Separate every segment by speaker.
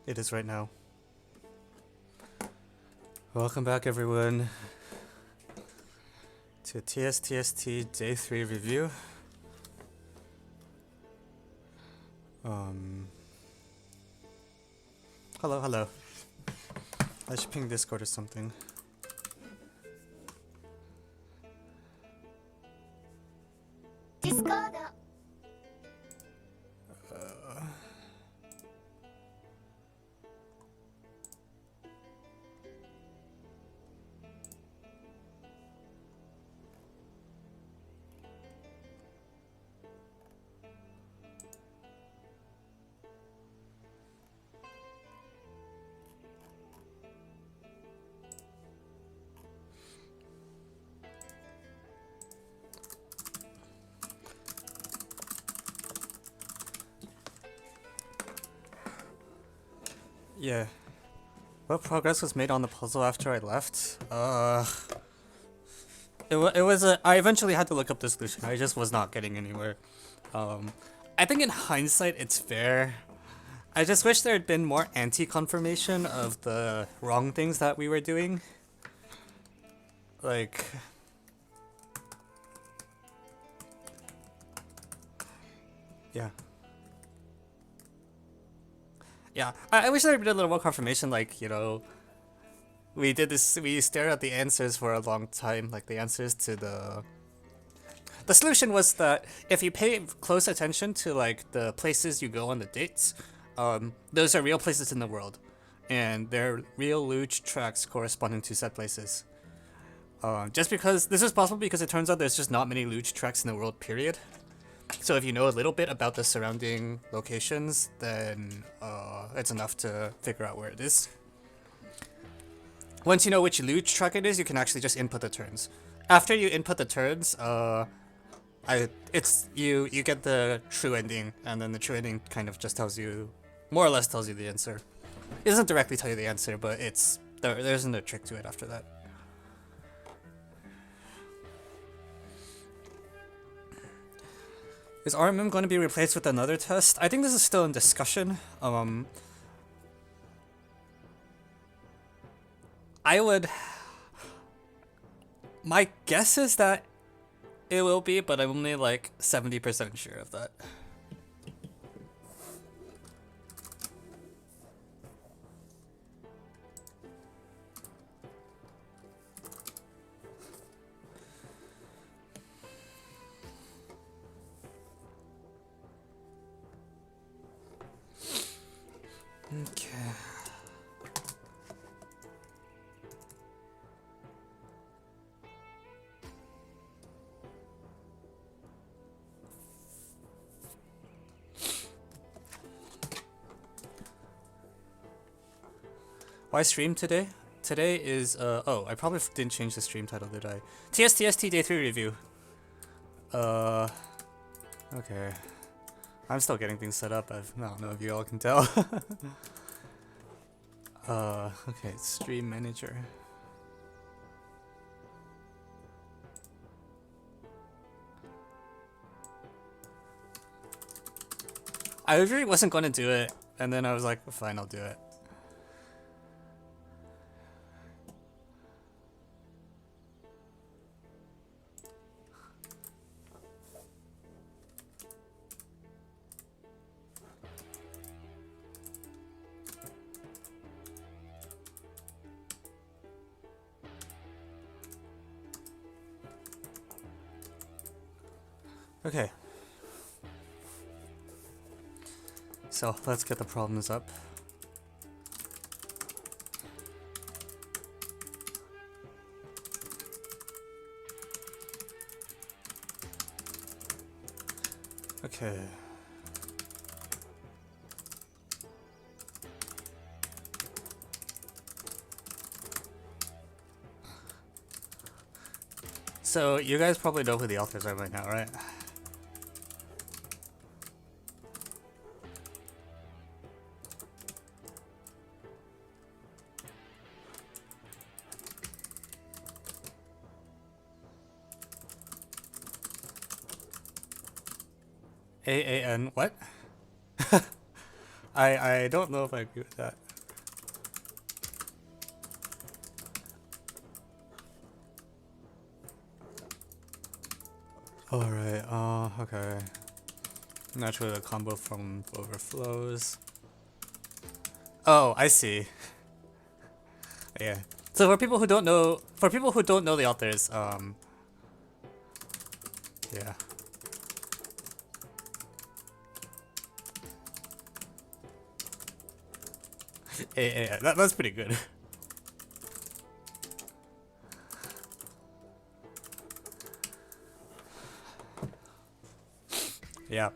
Speaker 1: It is right now. Welcome back, everyone, to TSTST Day 3 review. Hello. I should ping Discord or something.
Speaker 2: Discord.
Speaker 1: Yeah. What progress was made on the puzzle after I left? It was I eventually had to look up the solution. I just was not getting anywhere. I think in hindsight it's fair. I just wish there had been more anti-confirmation of the wrong things that we were doing. Like... Yeah, I wish there had been a little more confirmation, like, you know, we stared at the answers for a long time, like the answers to the solution was that if you pay close attention to, like, the places you go on the dates, those are real places in the world, and they're real luge tracks corresponding to said places. Just because, this is possible because it turns out there's just not many luge tracks in the world, period. So if you know a little bit about the surrounding locations, then it's enough to figure out where it is. Once you know which luge track it is, you can actually just input the turns. After you input the turns, you get the true ending, and then the true ending kind of just tells you, more or less tells you the answer. It doesn't directly tell you the answer, but there isn't a trick to it after that. Is RMM going to be replaced with another test? I think this is still in discussion. My guess is that it will be, but I'm only like 70% sure of that. Okay. Why stream today? Today is, oh, I probably didn't change the stream title, did I? TSTST Day 3 review. Okay. I'm still getting things set up. I don't know if you all can tell. Okay, stream manager. I really wasn't going to do it, and then I was like, fine, I'll do it. Okay. So, let's get the problems up. Okay. So, you guys probably know who the authors are by now, right? AAN, what? I don't know if I agree with that. Alright, okay. Naturally, the combo from overflows. Oh, I see. Yeah. So for people who don't know, the authors, yeah. Yeah, that's pretty good. Yeah.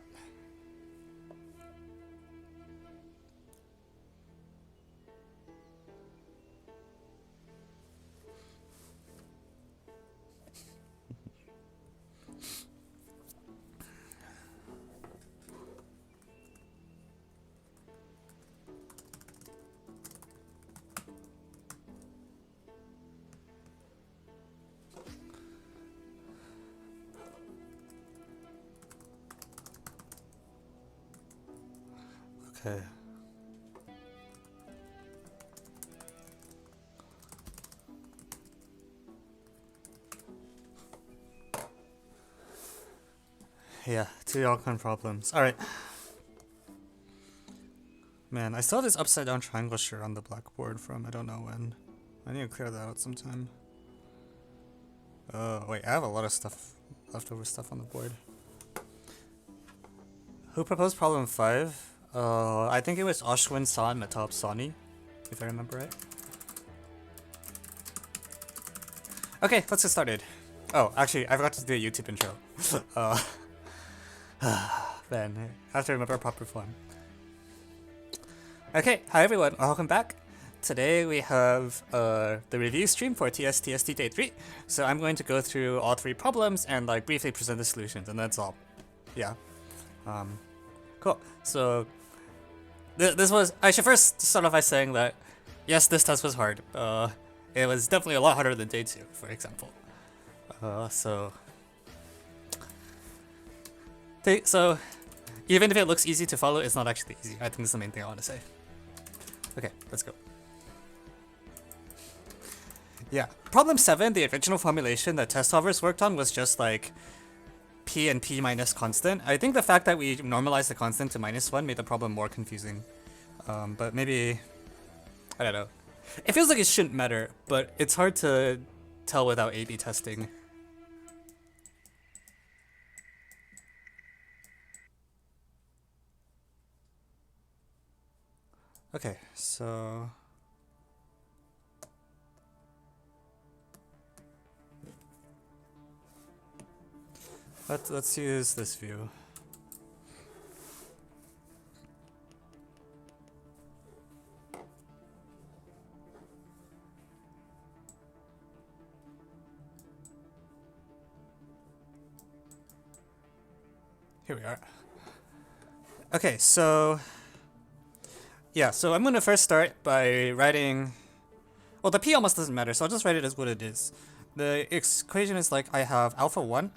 Speaker 1: Okay. Yeah, two Alcon problems. Alright. Man, I saw this upside down triangle shirt on the blackboard from I don't know when. I need to clear that out sometime. Wait, I have a lot of stuff, leftover stuff on the board. Who proposed problem 5? I think it was Ashwin San Metab Sani, if I remember right. Okay, let's get started. Oh, actually, I forgot to do a YouTube intro. Man, I have to remember proper form. Okay, hi everyone, welcome back. Today we have the review stream for TSTST Day 3. So I'm going to go through all 3 problems and like briefly present the solutions, and that's all. Yeah. Cool. So this was, I should first start off by saying that yes, this test was hard. It was definitely a lot harder than Day 2, for example. So even if it looks easy to follow, it's not actually easy. I think that's the main thing I want to say. Okay, let's go. Yeah, problem 7, the original formulation that test solvers worked on was just like p and p minus constant. I think the fact that we normalized the constant to -1 made the problem more confusing. But maybe, I don't know. It feels like it shouldn't matter, but it's hard to tell without A/B testing. Okay, so let's use this view. Here we are. Okay, so yeah, so I'm gonna first start by writing, well, the p almost doesn't matter, so I'll just write it as what it is. The equation is like I have alpha 1,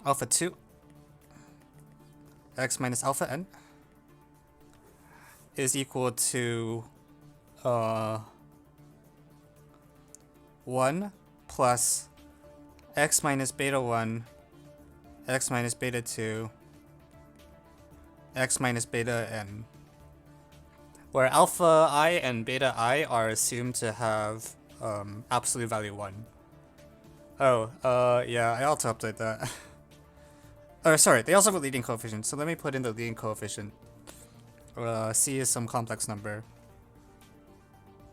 Speaker 1: alpha 2, x minus alpha n is equal to 1 plus x minus beta 1, x minus beta 2, x minus beta n, where alpha I and beta I are assumed to have absolute value 1. Oh, yeah, I ought to update that. Or sorry, they also have a leading coefficient, so let me put in the leading coefficient. C is some complex number.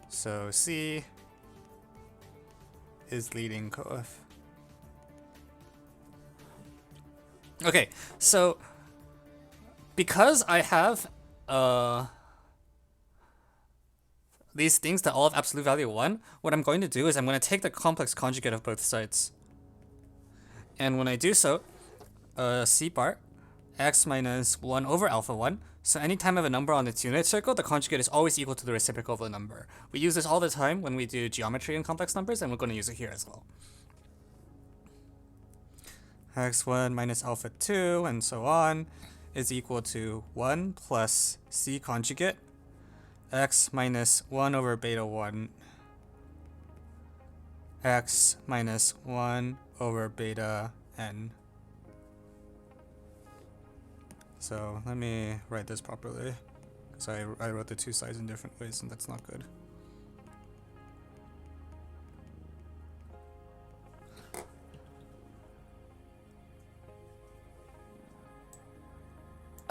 Speaker 1: So C is leading coef. Okay, so because I have these things that all have absolute value 1, what I'm going to do is I'm going to take the complex conjugate of both sides. And when I do so, C bar, x minus 1 over alpha 1. So anytime I have a number on its unit circle, the conjugate is always equal to the reciprocal of the number. We use this all the time when we do geometry in complex numbers, and we're going to use it here as well. x1 minus alpha 2, and so on. is equal to 1 plus c conjugate x minus 1 over beta 1 x minus 1 over beta n. So let me write this properly, because I wrote the two sides in different ways and that's not good.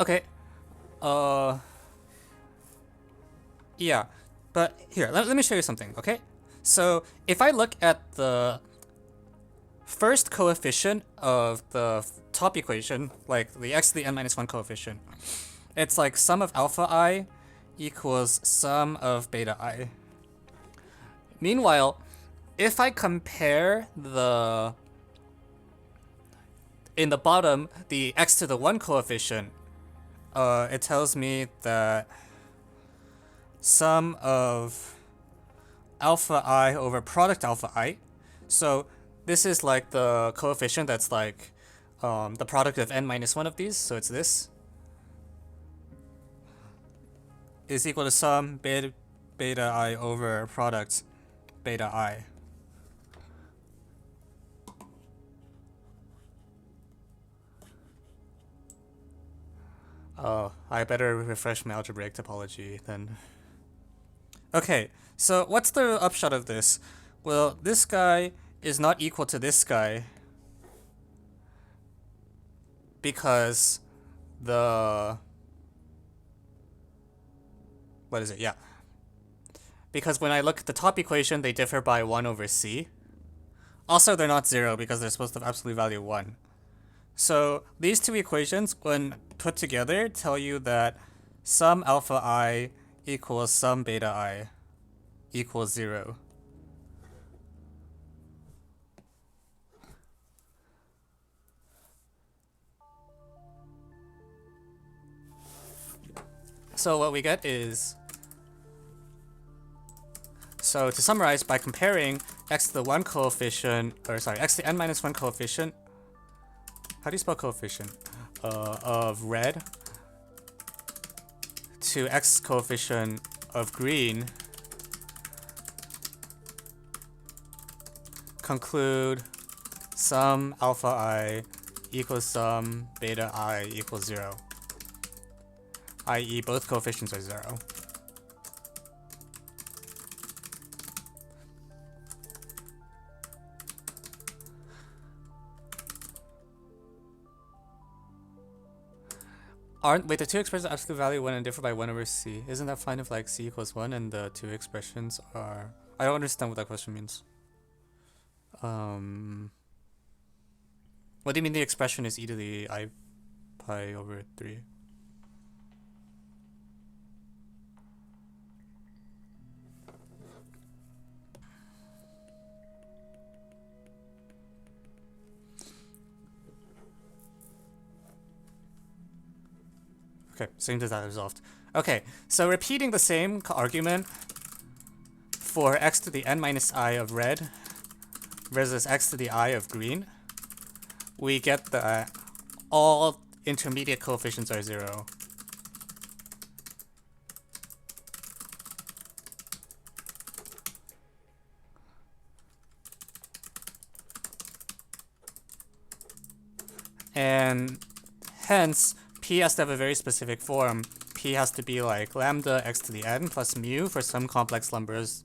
Speaker 1: Okay, yeah, but here, let me show you something, okay? So if I look at the first coefficient of the top equation, like the x to the n minus 1 coefficient, it's like sum of alpha I equals sum of beta I. Meanwhile, if I compare in the bottom, the x to the 1 coefficient, it tells me that sum of alpha I over product alpha I. So this is like the coefficient that's like the product of n minus 1 of these, so it's this, is equal to sum beta I over product beta I. Oh, I better refresh my algebraic topology then. Okay, so what's the upshot of this? Well, this guy is not equal to this guy because what is it? Yeah. Because when I look at the top equation, they differ by 1 over c. Also, they're not 0 because they're supposed to have absolute value 1. So these two equations, when put together, tell you that sum alpha I equals sum beta I equals 0. So what we get is, so to summarize, by comparing x to the 1 coefficient, or sorry, x to the n minus 1 coefficient, how do you spell coefficient? Of red to x coefficient of green, conclude sum alpha I equals sum beta I equals 0, i.e. both coefficients are 0. Wait, the two expressions of absolute value 1 and differ by 1 over c. Isn't that fine if like c equals 1 and the two expressions are... I don't understand what that question means. What do you mean the expression is e to the I pi over 3? Okay, seems that resolved. Okay, so repeating the same argument for x to the n minus I of red versus x to the I of green, we get that all intermediate coefficients are 0. And hence, P has to have a very specific form. P has to be like lambda x to the n plus mu for some complex numbers,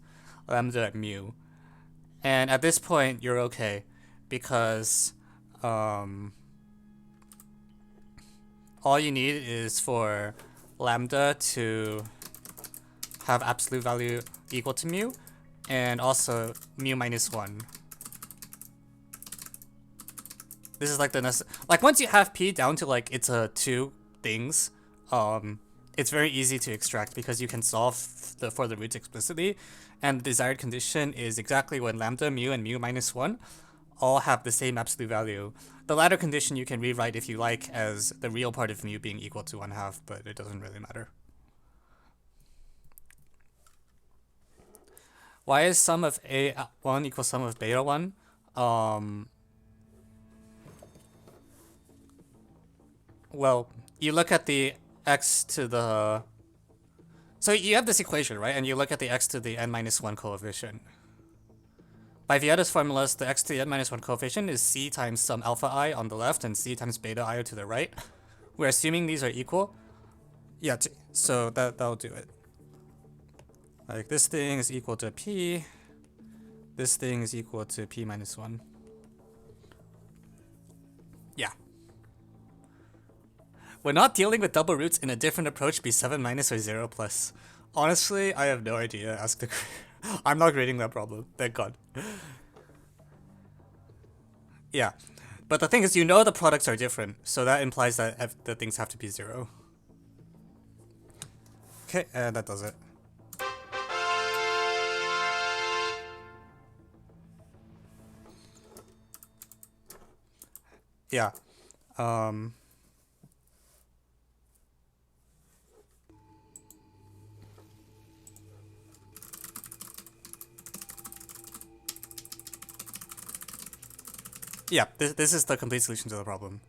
Speaker 1: lambda at mu. And at this point, you're okay, because all you need is for lambda to have absolute value equal to mu, and also mu minus 1. This is like like once you have P down to like it's a two things, it's very easy to extract because you can solve for the roots explicitly, and the desired condition is exactly when lambda, mu, and mu minus 1 all have the same absolute value. The latter condition you can rewrite if you like as the real part of mu being equal to 1/2, but it doesn't really matter. Why is sum of A1 equals sum of beta 1? Well, you look at the x to the... So you have this equation, right? And you look at the x to the n minus 1 coefficient. By Vieta's formulas, the x to the n minus 1 coefficient is c times some alpha I on the left and c times beta I to the right. We're assuming these are equal. Yeah, so that'll do it. Like this thing is equal to p. This thing is equal to p minus 1. Yeah. We're not dealing with double roots in a different approach, be 7 minus or 0 plus. Honestly, I have no idea. Ask the... I'm not grading that problem. Thank God. Yeah. But the thing is, you know the products are different, so that implies that the things have to be 0. Okay, and that does it. Yeah. Yeah, this is the complete solution to the problem.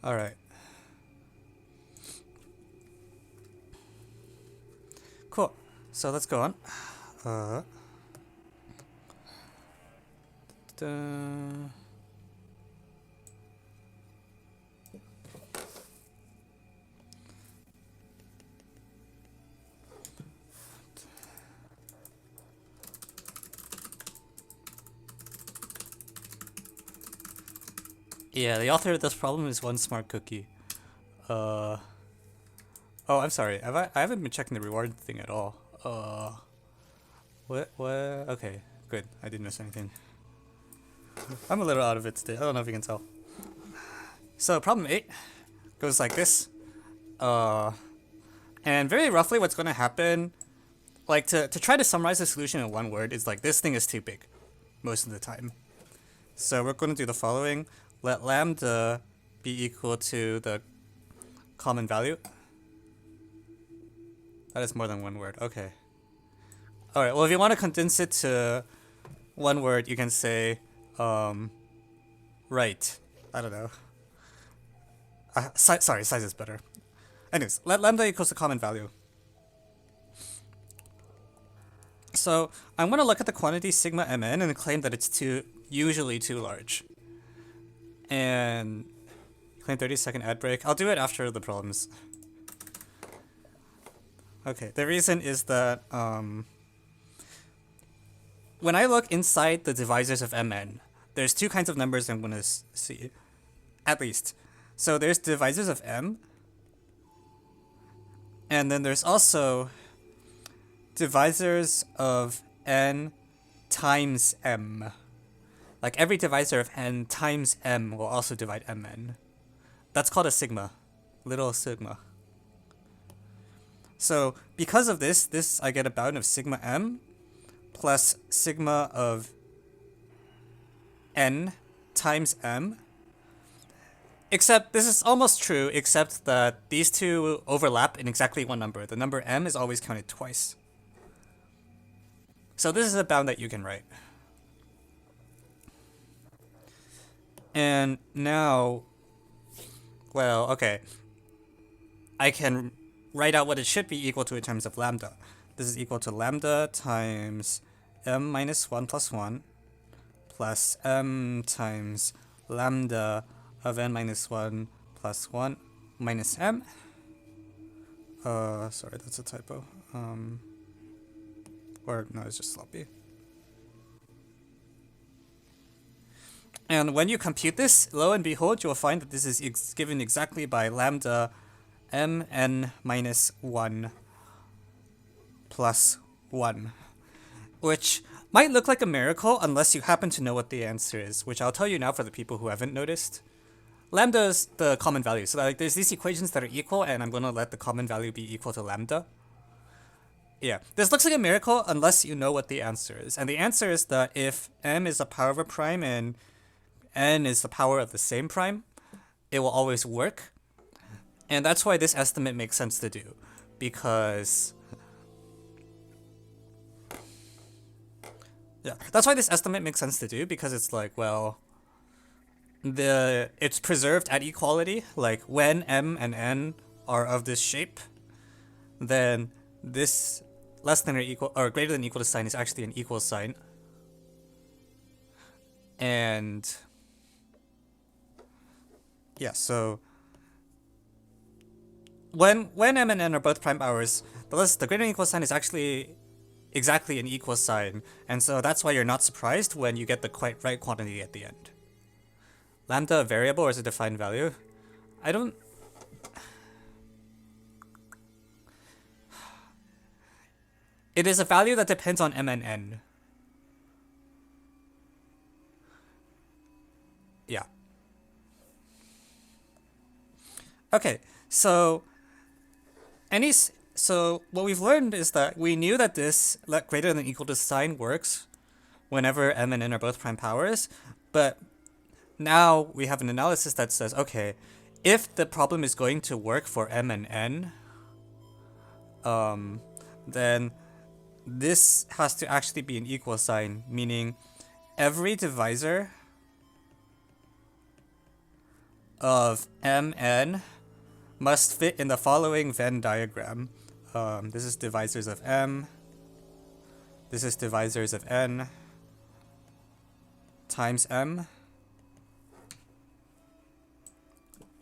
Speaker 1: All right. Cool. So let's go on. Yeah, the author of this problem is one smart cookie. Oh, I'm sorry. I haven't been checking the reward thing at all. What? Okay, good. I didn't miss anything. I'm a little out of it today. I don't know if you can tell. So problem 8 goes like this. And very roughly what's going to happen, like to try to summarize the solution in one word, is like this thing is too big most of the time. So we're going to do the following. Let lambda be equal to the common value. That is more than one word. Okay. Alright, well if you want to condense it to one word, you can say, right. I don't know. Sorry, size is better. Anyways, let lambda equals the common value. So I'm going to look at the quantity sigma mn and claim that it's usually too large. And claim 30-second ad break. I'll do it after the problems. Okay, the reason is that when I look inside the divisors of mn, there's two kinds of numbers I'm going to see, at least. So there's divisors of m, and then there's also divisors of n times m. Like every divisor of n times m will also divide mn. That's called a sigma, little sigma. So because of this I get a bound of sigma m plus sigma of n times m. Except this is almost true, except that these two overlap in exactly one number. The number m is always counted twice. So this is a bound that you can write. And now, well, okay. I can write out what it should be equal to in terms of lambda. This is equal to lambda times m minus 1 plus 1 plus m times lambda of n minus 1 plus 1 minus m. Sorry, that's a typo. Or no, it's just sloppy. And when you compute this, lo and behold, you'll find that this is given exactly by lambda mn minus 1 plus 1, which might look like a miracle unless you happen to know what the answer is, which I'll tell you now for the people who haven't noticed. Lambda is the common value, so like there's these equations that are equal, and I'm going to let the common value be equal to lambda. Yeah, this looks like a miracle unless you know what the answer is, and the answer is that if m is the power of a prime and n is the power of the same prime, it will always work. And that's why this estimate makes sense to do, because that's why this estimate makes sense to do, because it's like, well, it's preserved at equality. Like when m and n are of this shape, then this less than or equal or greater than equal to sign is actually an equal sign. And yeah, so when m and n are both prime powers, the greater than equal sign is actually exactly an equal sign, and so that's why you're not surprised when you get the quite right quantity at the end. Lambda a variable or is a defined value? I don't... It is a value that depends on m and n. Yeah. Okay, so what we've learned is that we knew that this greater than equal to sign works whenever m and n are both prime powers, but now we have an analysis that says, okay, if the problem is going to work for m and n, then this has to actually be an equal sign, meaning every divisor of mn must fit in the following Venn diagram. This is divisors of m, this is divisors of n times m,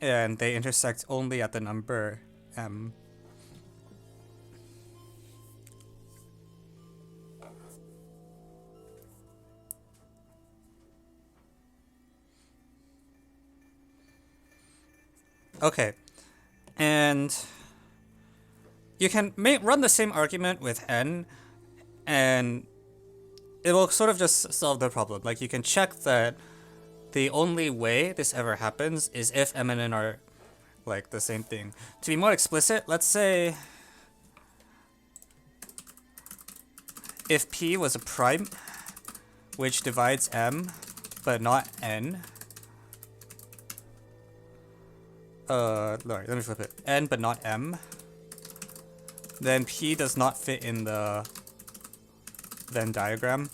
Speaker 1: and they intersect only at the number m. Okay, and you can run the same argument with n, and it will sort of just solve the problem. Like, you can check that the only way this ever happens is if m and n are like the same thing. To be more explicit, let's say if p was a prime which divides m but not n, let me flip it. N but not m, then p does not fit in the Venn diagram.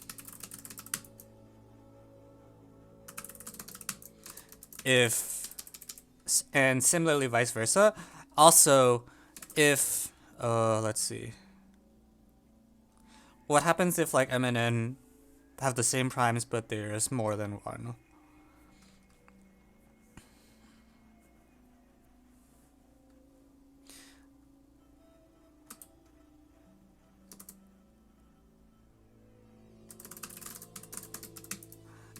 Speaker 1: And similarly vice versa. Also, if, let's see. What happens if like m and n have the same primes but there's more than one?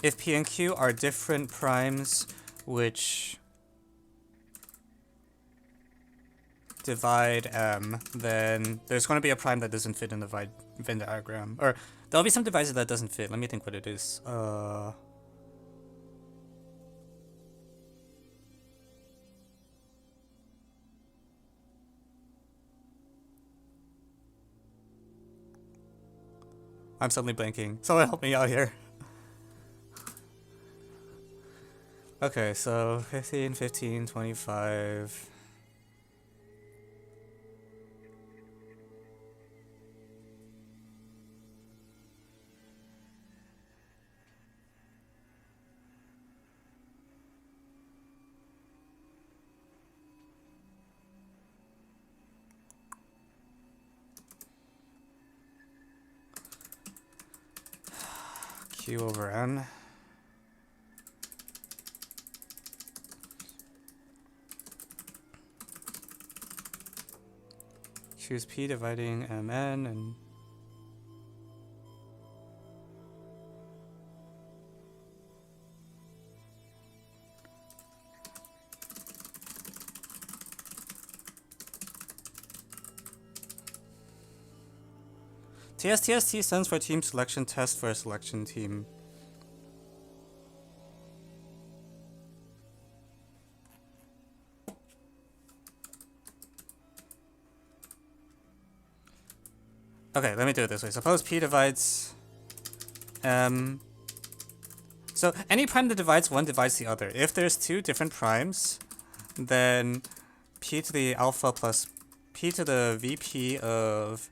Speaker 1: If p and q are different primes which divide m, then there's going to be a prime that doesn't fit in the Venn diagram. Or there'll be some divisor that doesn't fit. Let me think what it is. I'm suddenly blanking. Someone help me out here. Okay, so 15, 15, 25. Q over n. Choose p dividing mn and TSTST stands for Team Selection Test for a Selection Team. Okay, let me do it this way. Suppose P divides M. So any prime that divides one divides the other. If there's two different primes, then P to the alpha plus P to the VP of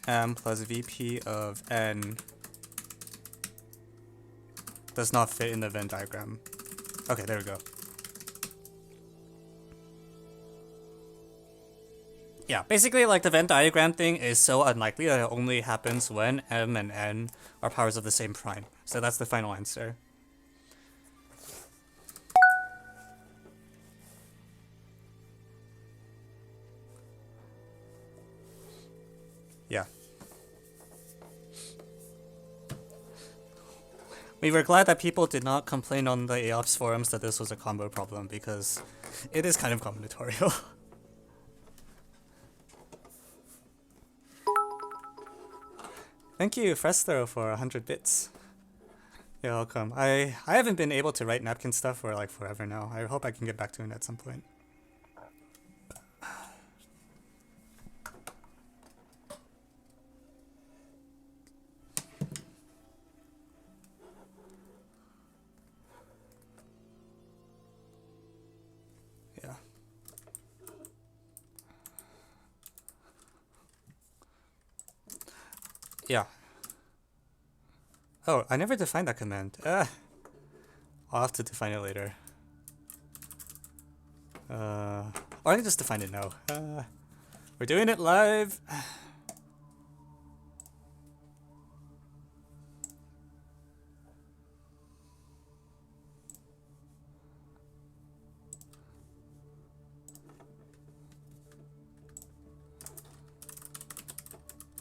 Speaker 1: M plus VP of N does not fit in the Venn diagram. Okay, there we go. Yeah, basically like the Venn diagram thing is so unlikely that it only happens when M and N are powers of the same prime. So that's the final answer. Yeah. We were glad that people did not complain on the AOPS forums that this was a combo problem because it is kind of combinatorial. Thank you, Fresto, for 100 bits. You're welcome. I haven't been able to write napkin stuff for like forever now. I hope I can get back to it at some point. Yeah. Yeah. Oh, I never defined that command. I'll have to define it later. Or I can just define it now. We're doing it live.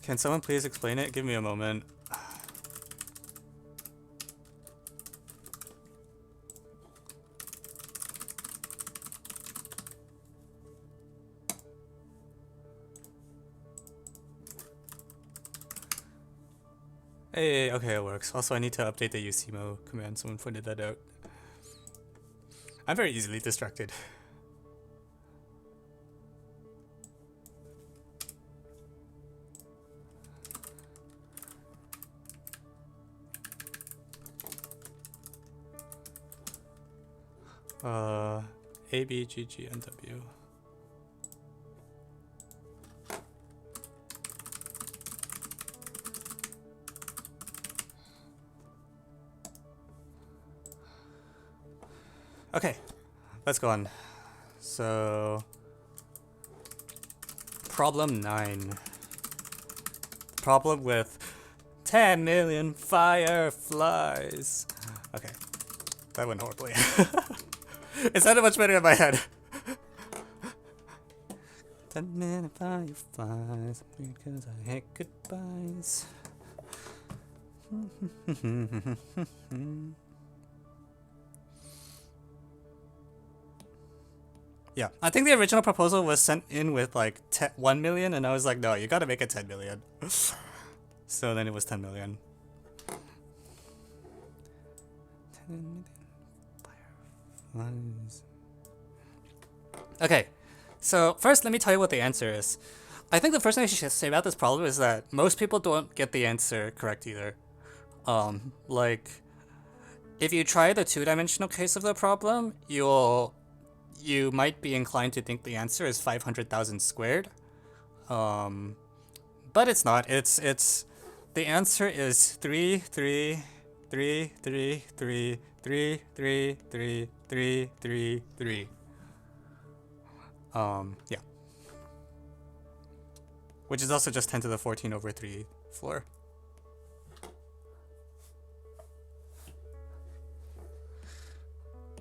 Speaker 1: Can someone please explain it? Give me a moment. Hey, okay, it works. Also, I need to update the USAMO command. Someone pointed that out. I'm very easily distracted. A, B, G, G, N, W. Okay, let's go on. So, problem 9. Problem with 10 million fireflies. Okay, that went horribly. It sounded much better in my head. 10 million fireflies, because I hate goodbyes. Yeah, I think the original proposal was sent in with like 1 million, and I was like, no, you gotta make it 10 million. So then it was 10 million. 10 million fireflies. Okay, so first let me tell you what the answer is. I think the first thing I should say about this problem is that most people don't get the answer correct either. Like, if you try the two-dimensional case of the problem, you might be inclined to think the answer is 500,000 squared. But it's not. It's the answer is 3, 3, 3, 3, 3, 3, 3, 3, 3, 3, 3. Yeah. Which is also just 10 to the 14 over 3 floor.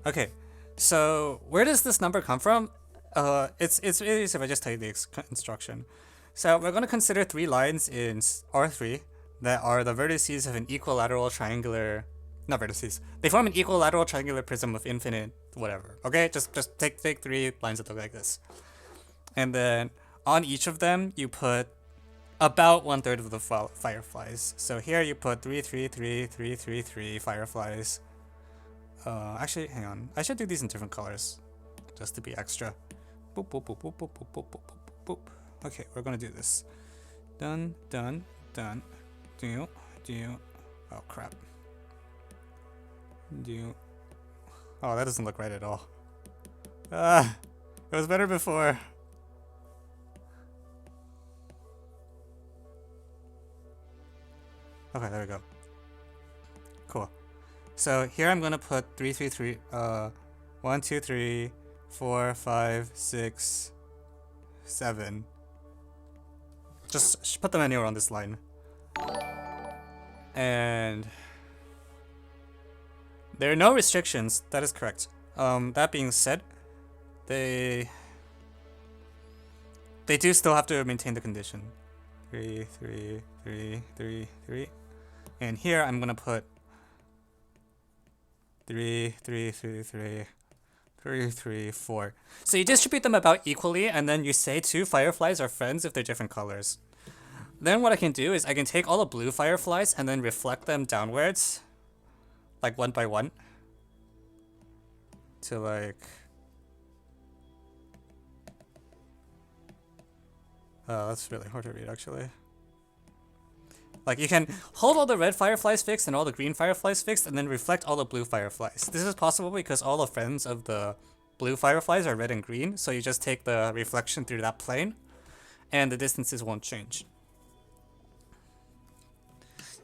Speaker 1: Okay. So where does this number come from? It's really easy if I just tell you the instruction. So we're going to consider 3 lines in R3 that are the vertices of an equilateral triangular, not vertices. They form an equilateral triangular prism of infinite whatever. Okay, just take 3 lines that look like this, and then on each of them you put about 1/3 of the fireflies. So here you put 3, 3, 3, 3, 3, 3 fireflies. Actually, hang on. I should do these in different colors, just to be extra. Boop, boop, boop, boop, boop, boop, boop, boop, boop, boop. Okay, we're gonna do this. Done, done, done. Do. Oh crap. Do. Oh, that doesn't look right at all. Ah, it was better before. Okay, there we go. Cool. So here I'm gonna put 3, 3, 3. 1, 2, 3, 4, 5, 6, 7. Just put them anywhere on this line. And there are no restrictions. That is correct. That being said, they do still have to maintain the condition. 3, 3, 3, 3, 3. And here I'm gonna put 3, 3, 3, 3, 3, 3, 4. So you distribute them about equally, and then you say 2 fireflies are friends if they're different colors. Then what I can do is I can take all the blue fireflies and then reflect them downwards, like 1 by 1, to like... Oh, that's really hard to read actually. Like you can hold all the red fireflies fixed and all the green fireflies fixed and then reflect all the blue fireflies. This is possible because all the friends of the blue fireflies are red and green, so you just take the reflection through that plane and the distances won't change.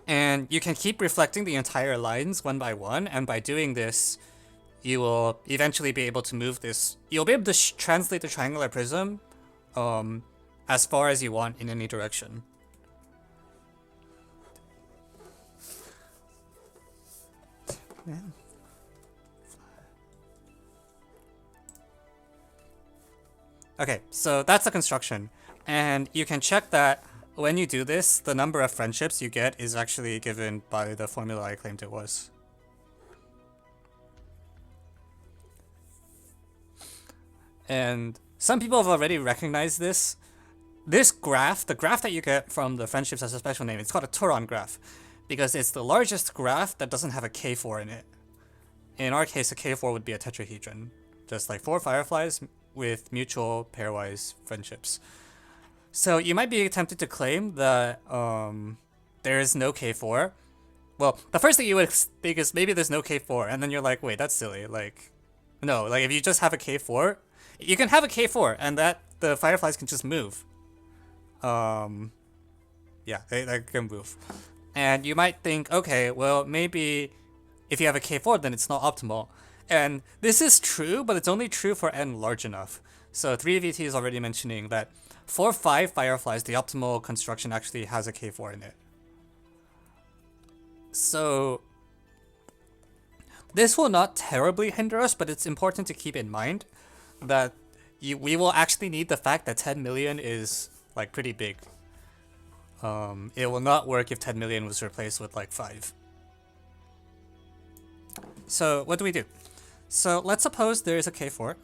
Speaker 1: And you can keep reflecting the entire lines 1 by 1, and by doing this, you will eventually be able to move this. You'll be able to translate the triangular prism as far as you want in any direction. Okay, so that's the construction. And you can check that when you do this, the number of friendships you get is actually given by the formula I claimed it was. And some people have already recognized this. This graph, the graph that you get from the friendships has a special name. It's called a Turon graph because it's the largest graph that doesn't have a K4 in it. In our case, a K4 would be a tetrahedron. Just like 4 fireflies with mutual pairwise friendships. So you might be tempted to claim that there is no K4. Well, the first thing you would think is maybe there's no K4, and then you're like, wait, that's silly. Like, no, like if you just have a K4, you can have a K4, and that the fireflies can just move. Yeah, they can move. And you might think, okay, well, maybe if you have a K4, then it's not optimal. And this is true, but it's only true for n large enough. So 3VT is already mentioning that for 5 fireflies, the optimal construction actually has a K4 in it. So this will not terribly hinder us, but it's important to keep in mind that we will actually need the fact that 10 million is like pretty big. It will not work if 10 million was replaced with like 5. So what do we do? So let's suppose there is a K4.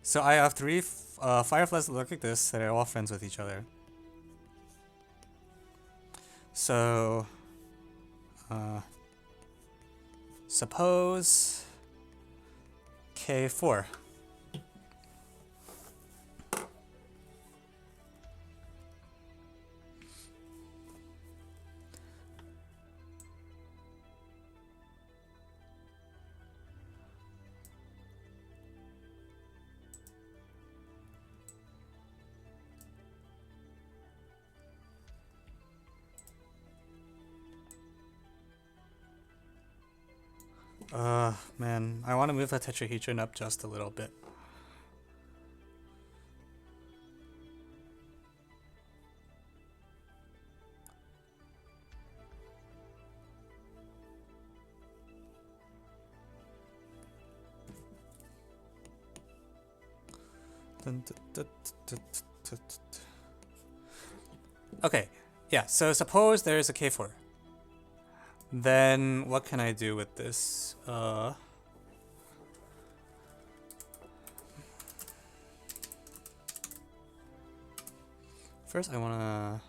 Speaker 1: So I have 3 fireflies that look like this that are all friends with each other. So suppose K4. Man, I want to move the tetrahedron up just a little bit. Okay, yeah, so suppose there is a K4. Then what can I do with this? First, I wanna.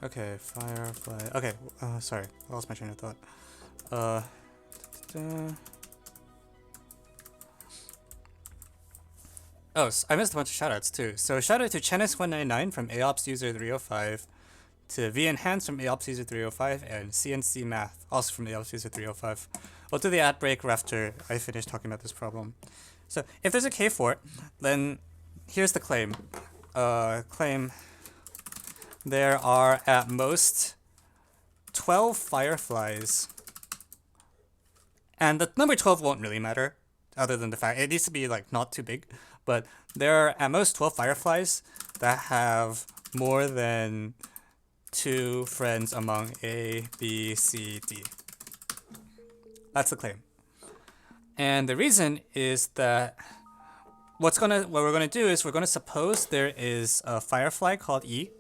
Speaker 1: Okay, Firefly. Okay, sorry, I lost my train of thought. Oh, I missed a bunch of shoutouts too. So shout out to Chenis199 from AOPS user 305, to VEnhance from AOPS user 305, and CNC Math also from AOPS user 305. I'll do the ad break after I finish talking about this problem. So if there's a K4, then here's the claim. Claim there are at most 12 fireflies. And the number 12 won't really matter, other than the fact it needs to be like not too big. But there are at most 12 fireflies that have more than 2 friends among A, B, C, D. That's the claim. And the reason is that what we're gonna do is we're gonna suppose there is a firefly called E,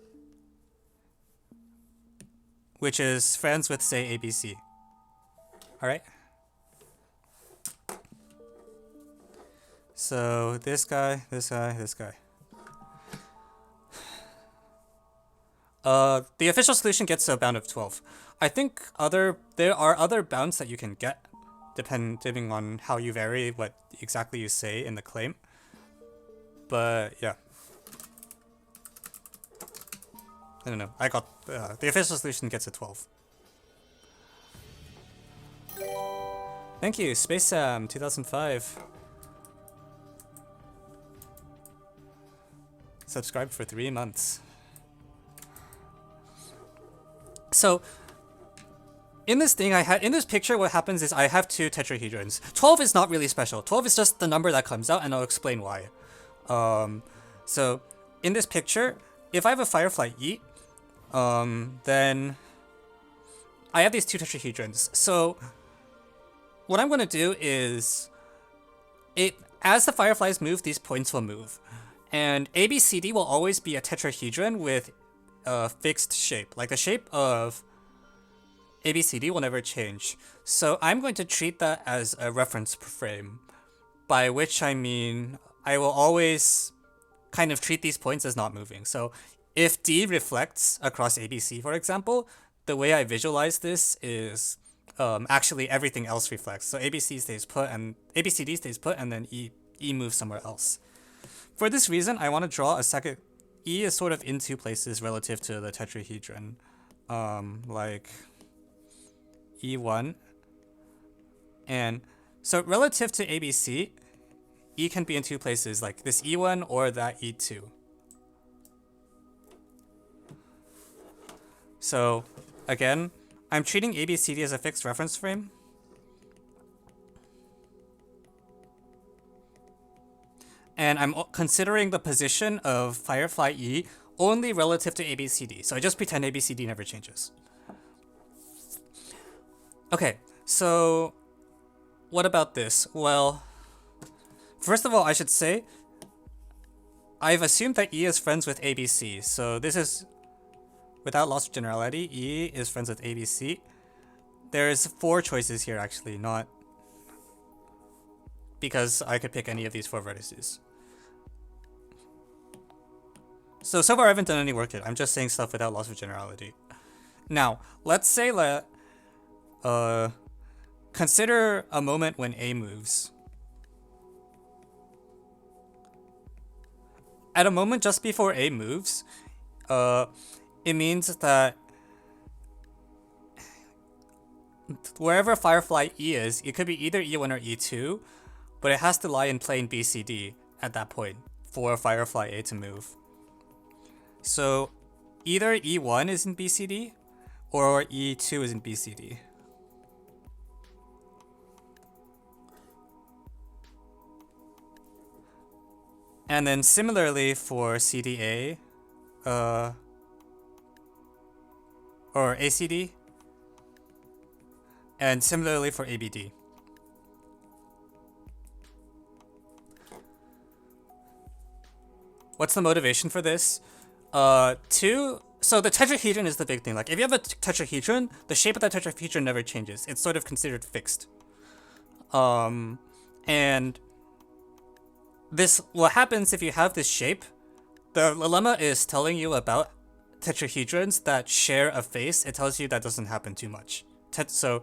Speaker 1: which is friends with, say, ABC. All right. So this guy, this guy, this guy. The official solution gets a bound of 12. I think there are other bounds that you can get, depending on how you vary what exactly you say in the claim. But yeah. I don't know. I got the official solution gets a 12. Thank you, Space Sam 2005. Subscribed for 3 months. So in this thing in this picture, what happens is I have 2 tetrahedrons. 12 is not really special. 12 is just the number that comes out, and I'll explain why. So in this picture, if I have a firefly E, then I have these 2 tetrahedrons. So what I'm going to do is, as the fireflies move, these points will move. And ABCD will always be a tetrahedron with a fixed shape. Like the shape of ABCD will never change. So I'm going to treat that as a reference frame, by which I mean I will always kind of treat these points as not moving. So if D reflects across ABC, for example, the way I visualize this is actually everything else reflects. So ABC stays put and ABCD stays put, and then E moves somewhere else. For this reason, I want to draw a second. E is sort of in 2 places relative to the tetrahedron, like E1. And so relative to ABC, E can be in 2 places, like this E1 or that E2. So again, I'm treating ABCD as a fixed reference frame. And I'm considering the position of Firefly E only relative to ABCD. So I just pretend ABCD never changes. Okay, so what about this? Well, first of all, I should say, I've assumed that E is friends with ABC. So this is, without loss of generality, E is friends with ABC. There's 4 choices here, actually, not because I could pick any of these 4 vertices. So far I haven't done any work yet. I'm just saying stuff without loss of generality. Now, let's say that, consider a moment when A moves. At a moment just before A moves, it means that wherever Firefly E is, it could be either E1 or E2, but it has to lie in plane BCD at that point for Firefly A to move. So either E1 is in BCD or E2 is in BCD. And then similarly for CDA, or ACD, and similarly for ABD. What's the motivation for this? So the tetrahedron is the big thing. Like if you have a tetrahedron, the shape of that tetrahedron never changes. It's sort of considered fixed. And this, what happens if you have this shape, the lemma is telling you about tetrahedrons that share a face. It tells you that doesn't happen too much. So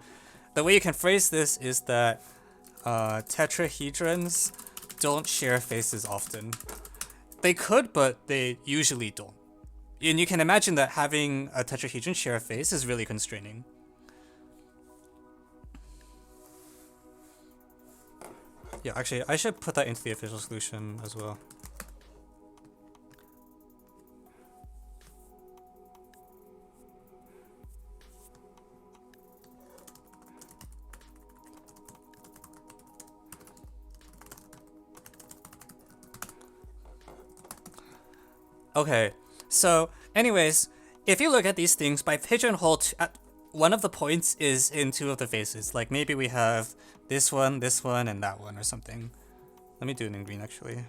Speaker 1: the way you can phrase this is that tetrahedrons don't share faces often. They could, but they usually don't. And you can imagine that having a tetrahedron share a face is really constraining. Yeah, actually, I should put that into the official solution as well. Okay, so anyways, if you look at these things, by pigeonhole, one of the points is in two of the faces. Like maybe we have this one, and that one or something. Let me do it in green actually.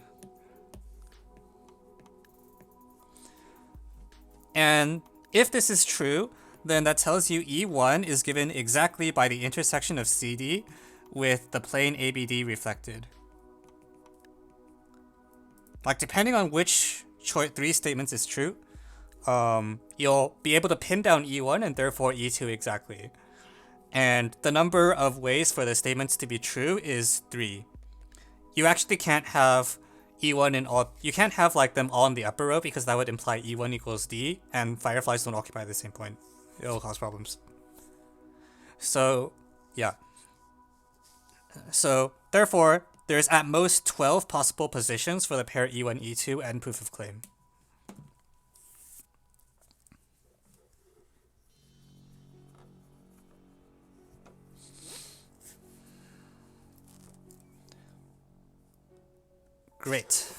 Speaker 1: And if this is true, then that tells you E1 is given exactly by the intersection of CD with the plane ABD reflected. Like depending on which three statements is true, you'll be able to pin down E1 and therefore E2 exactly. And the number of ways for the statements to be true is 3. You actually can't have E1 in all, you can't have like them all in the upper row because that would imply E1 equals D, and fireflies don't occupy the same point. It'll cause problems. So, yeah. So, therefore, there's at most 12 possible positions for the pair E1, E2 and proof of claim. Great.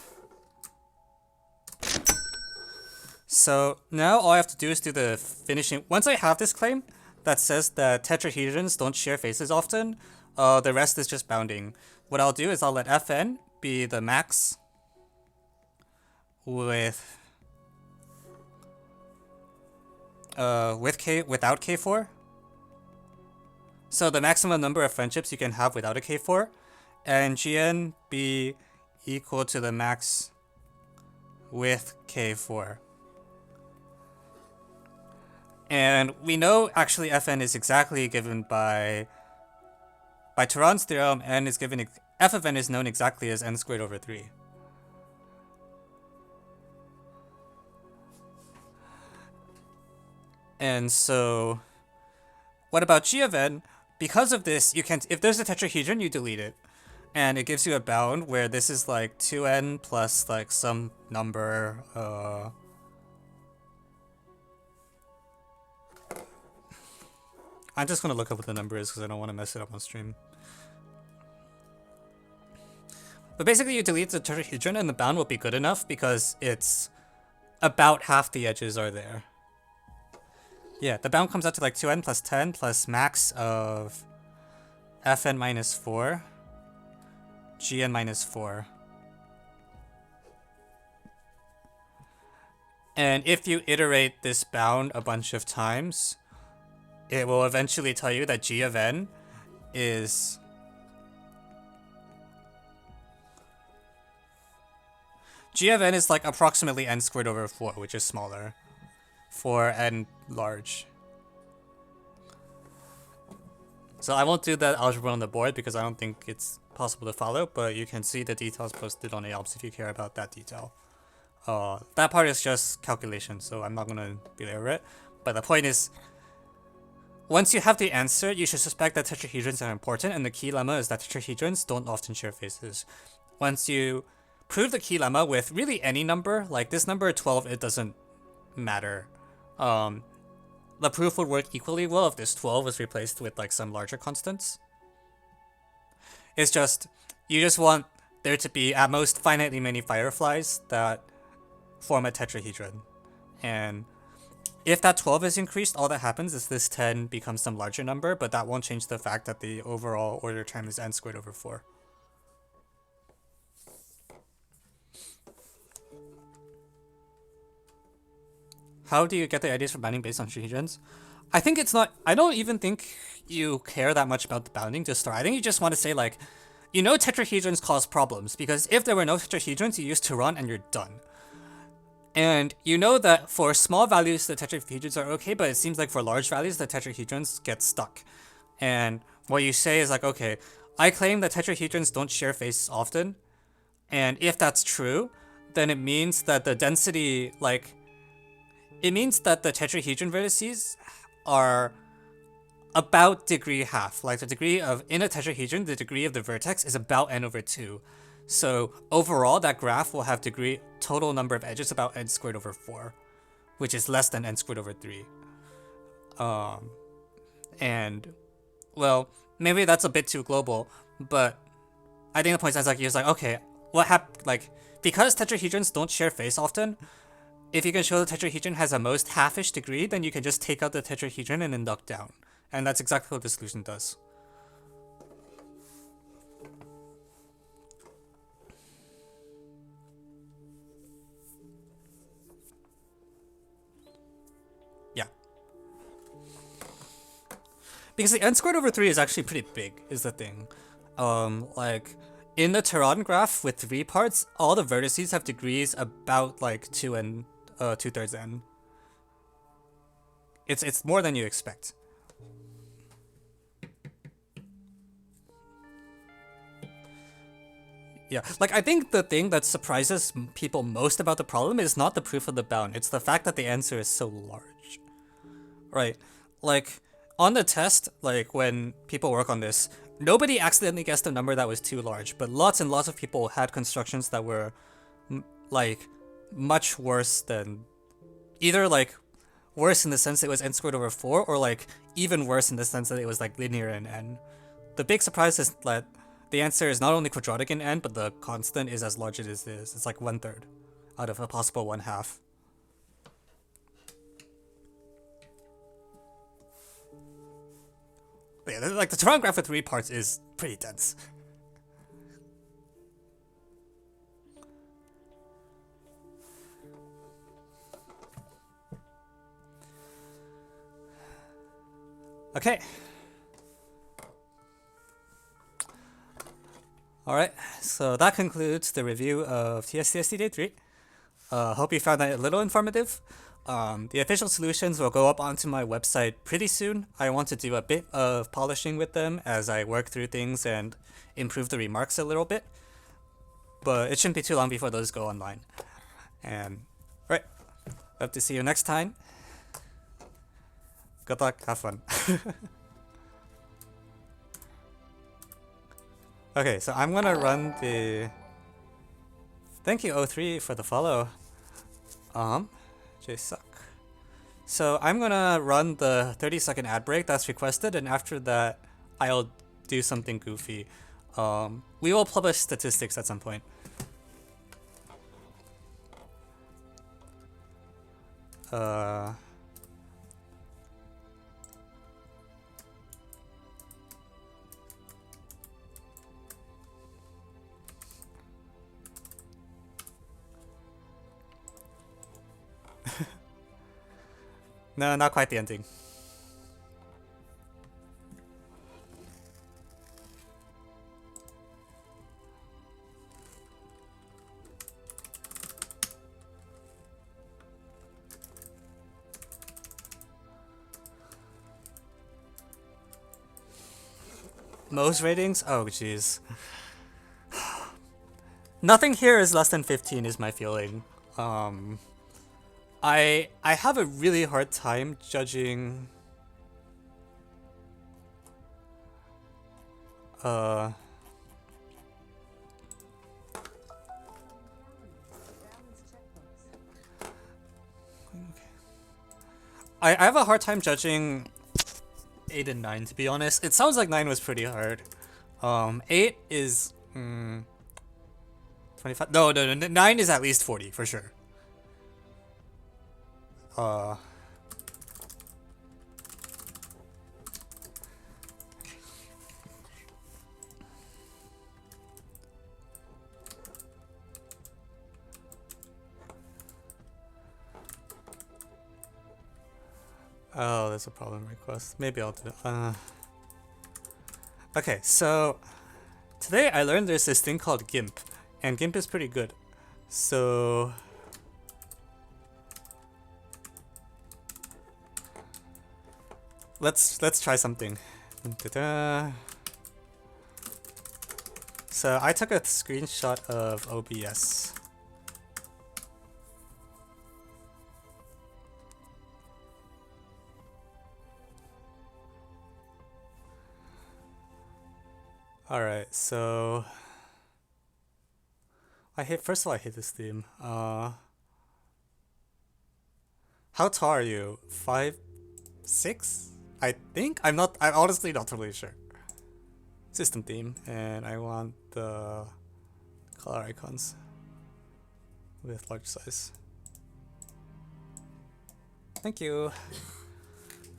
Speaker 1: So now all I have to do is do the finishing. Once I have this claim that says that tetrahedrons don't share faces often, the rest is just bounding. What I'll do is I'll let Fn be the max with K without K4. So the maximum number of friendships you can have without a K4, and Gn be equal to the max with K4. And we know actually Fn is exactly given by Turan's theorem. N is given, f of n is known exactly as n squared over 3. And so, what about g of n? Because of this, you can, if there's a tetrahedron, you delete it. And it gives you a bound where this is like 2n plus like some number, I'm just going to look up what the number is because I don't want to mess it up on stream. But basically you delete the tetrahedron and the bound will be good enough because it's about half the edges are there. Yeah, the bound comes out to like 2n plus 10 plus max of fn minus 4, gn minus 4. And if you iterate this bound a bunch of times, it will eventually tell you that g of n is like approximately n squared over 4, which is smaller for n large. So I won't do that algebra on the board because I don't think it's possible to follow, but you can see the details posted on ALPS if you care about that detail. That part is just calculation, so I'm not going to belabor it. But the point is, once you have the answer, you should suspect that tetrahedrons are important, and the key lemma is that tetrahedrons don't often share faces. Once you prove the key lemma with really any number, like this number 12, it doesn't matter. The proof would work equally well if this 12 was replaced with like some larger constants. It's just, you just want there to be at most finitely many fireflies that form a tetrahedron. And if that 12 is increased, all that happens is this 10 becomes some larger number, but that won't change the fact that the overall order term is n squared over 4. How do you get the ideas for bounding based on regions? I think it's not, I don't even think you care that much about the bounding to start. I think you just want to say like, you know tetrahedrons cause problems, because if there were no tetrahedrons, you use Turon and you're done. And you know that for small values, the tetrahedrons are okay, but it seems like for large values, the tetrahedrons get stuck. And what you say is like, okay, I claim that tetrahedrons don't share face often. And if that's true, then it means that the density, like, it means that the tetrahedron vertices are about degree half. Like the degree of, in a tetrahedron, the degree of the vertex is about n over 2. So overall, that graph will have degree total number of edges about n squared over 4, which is less than n squared over 3. And, well, maybe that's a bit too global, but I think the point is like, you're like, okay, what like, because tetrahedrons don't share face often, if you can show the tetrahedron has a most half-ish degree, then you can just take out the tetrahedron and induct down. And that's exactly what the solution does. Yeah. Because the n squared over 3 is actually pretty big, is the thing. Like, in the Turon graph with 3 parts, all the vertices have degrees about like 2 and 2/3 n. It's more than you expect. Yeah, like I think the thing that surprises people most about the problem is not the proof of the bound, it's the fact that the answer is so large. Right, like on the test, like when people work on this, nobody accidentally guessed a number that was too large, but lots and lots of people had constructions that were like much worse than, either like worse in the sense it was n squared over 4, or like even worse in the sense that it was like linear in n. The big surprise is that the answer is not only quadratic in n, but the constant is as large as it is. It's like 1/3 out of a possible 1/2. Yeah, like the Turon graph with 3 parts is pretty dense. Okay. Alright, so that concludes the review of TSTST Day 3. Hope you found that a little informative. The official solutions will go up onto my website pretty soon. I want to do a bit of polishing with them as I work through things and improve the remarks a little bit. But it shouldn't be too long before those go online. And, alright, hope to see you next time. Good luck, have fun. Okay, so I'm gonna run the... Thank you, O3, for the follow. JSuck. So I'm gonna run the 30-second ad break that's requested, and after that, I'll do something goofy. We will publish statistics at some point. No, not quite the ending. Most ratings? Oh, jeez. Nothing here is less than 15 is my feeling. I have a really hard time judging I have a hard time judging 8 and 9, to be honest. It sounds like 9 was pretty hard. 8 is 25. No, 9 is at least 40 for sure. Oh, there's a problem request. Maybe I'll do it. Okay, so today I learned there's this thing called GIMP, and GIMP is pretty good. So let's try something. Da-da. So I took a screenshot of OBS. Alright, so first of all I hate this theme. How tall are you? 5'6"? I think? I'm honestly not totally sure. System theme, and I want the color icons with large size. Thank you.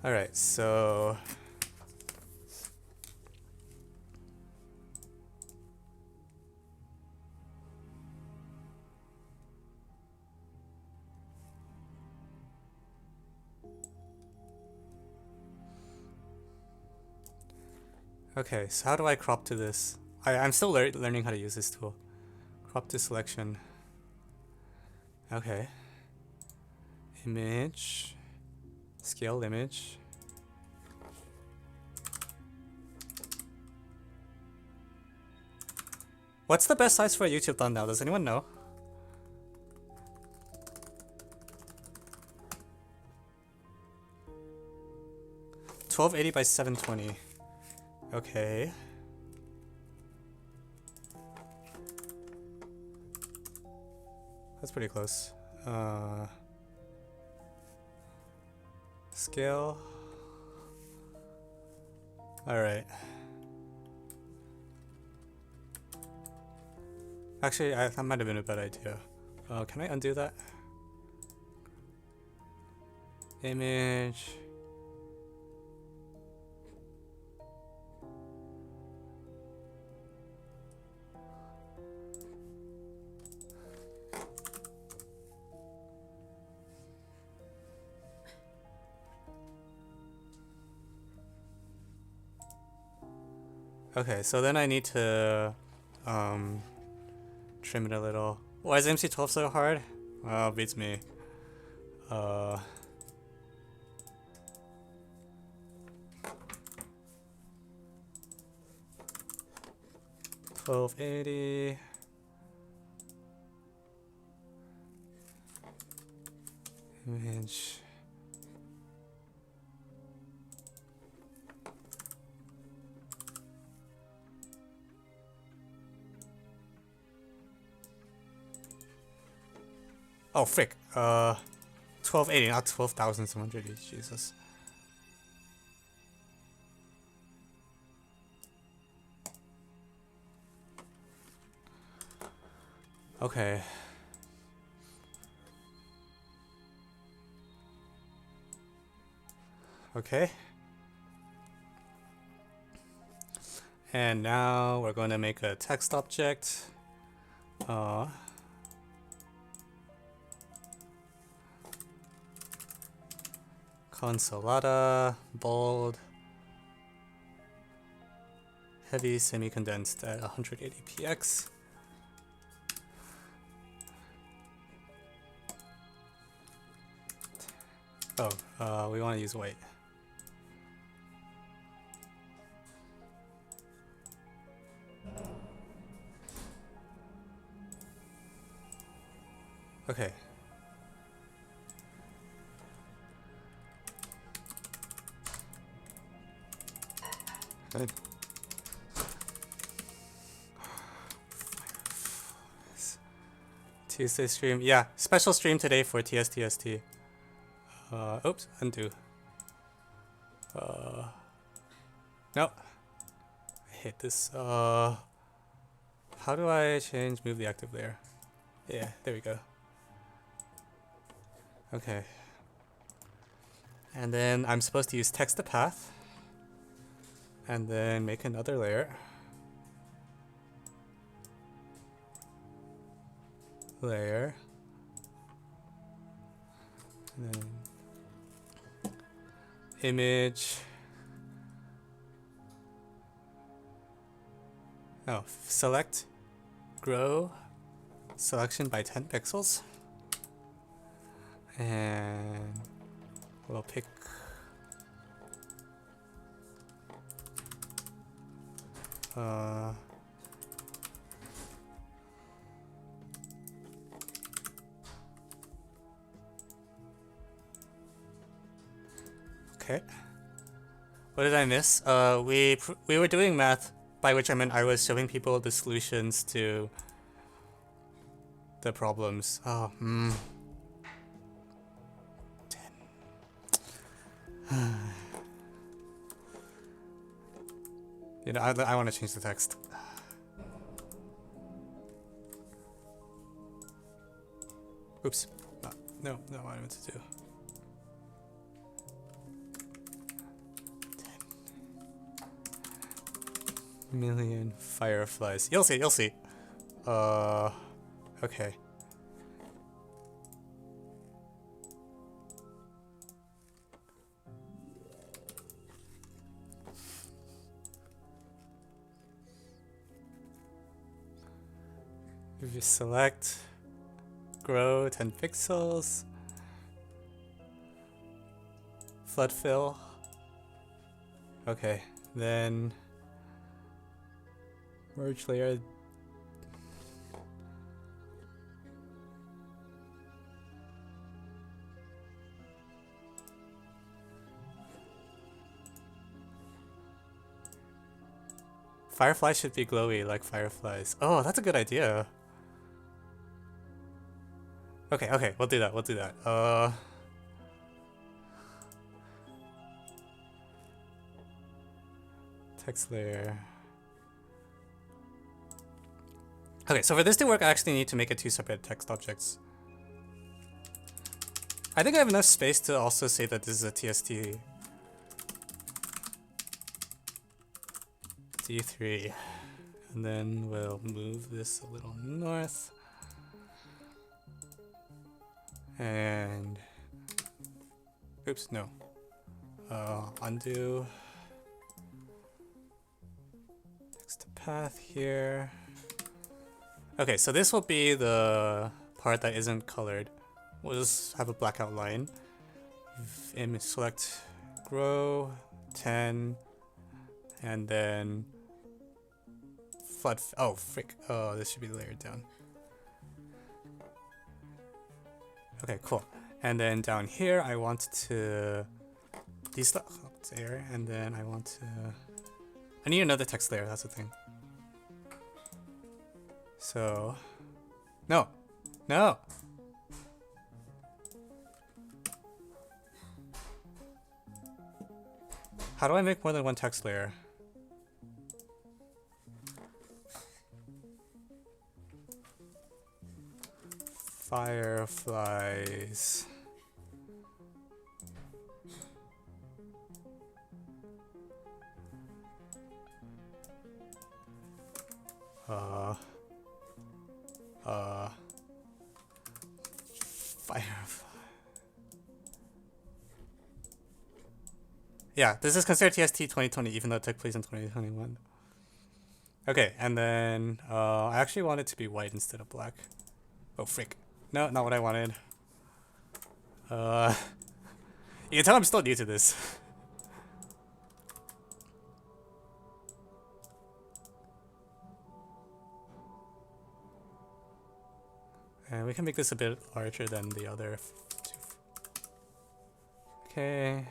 Speaker 1: Alright, so okay, so how do I crop to this? I'm still learning how to use this tool. Crop to selection. Okay. Image. Scale image. What's the best size for a YouTube thumbnail? Does anyone know? $1280 by $720. Okay. That's pretty close. Scale. Alright. Actually, that might have been a bad idea. Can I undo that? Image. Okay, so then I need to trim it a little. Why is MC12 so hard? Oh, beats me. 1280. Image. Oh, frick. 1280, not 12,780. Jesus. Okay. Okay. And now we're going to make a text object. Consolata, bold, heavy, semi-condensed at 180px. Oh, we want to use white. Okay. Good. Tuesday stream. Yeah, special stream today for TSTST. Oops, undo. Nope. I hate this. How do I move the active layer? Yeah, there we go. Okay. And then I'm supposed to use text to path. And then make another layer. Layer. And then image. Oh, select, grow, selection by 10 pixels. And we'll pick okay. What did I miss? We were doing math, by which I meant I was showing people the solutions to the problems. Oh, 10. You know, I want to change the text. Oops. No, not what I meant to do. 10 million fireflies. You'll see, you'll see. Okay. If you select, grow 10 pixels, flood fill. Okay, then merge layer. Fireflies should be glowy like fireflies. Oh, that's a good idea. Okay, okay, we'll do that, we'll do that. Text layer. Okay, so for this to work, I actually need to make it 2 separate text objects. I think I have enough space to also say that this is a TST D3. And then we'll move this a little north. And oops, no. Undo. Text to path here. Okay, so this will be the part that isn't colored. We'll just have a black outline. Image select, grow 10, and then flood. Oh, frick! Oh, this should be layered down. Okay, cool. And then down here, I want to there, and then I want to. I need another text layer. That's the thing. So, no, no. How do I make more than one text layer? Fireflies. Firefly. Yeah, this is considered TST 2020, even though it took place in 2021. Okay, and then I actually want it to be white instead of black. Oh, frick. No, not what I wanted. You can tell I'm still new to this. And we can make this a bit larger than the other two. Okay.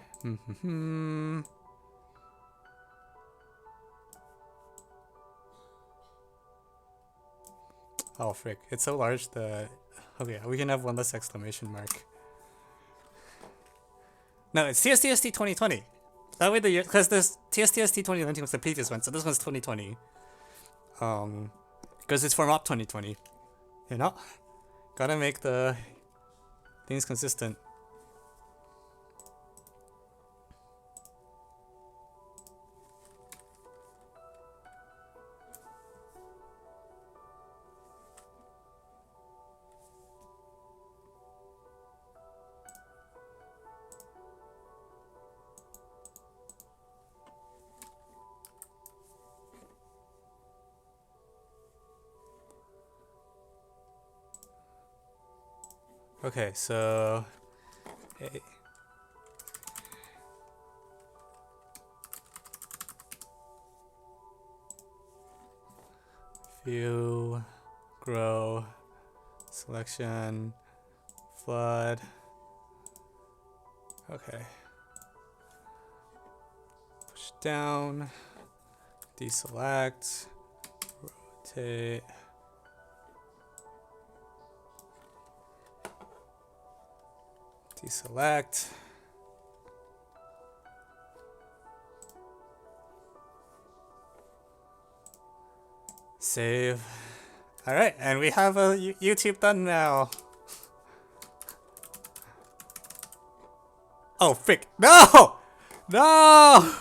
Speaker 1: Oh, frick. It's so large that... Okay, we can have one less exclamation mark. No, it's TSTST 2020. That way the year... Because this TSTST 2019 was the previous one, so this one's 2020. Because it's from up 2020. You know? Gotta make the things consistent. Okay, so hey. View, grow, selection, flood. Okay. Push down, deselect, rotate. Deselect. Save. Alright, and we have a YouTube done now. Oh, frick. No! No!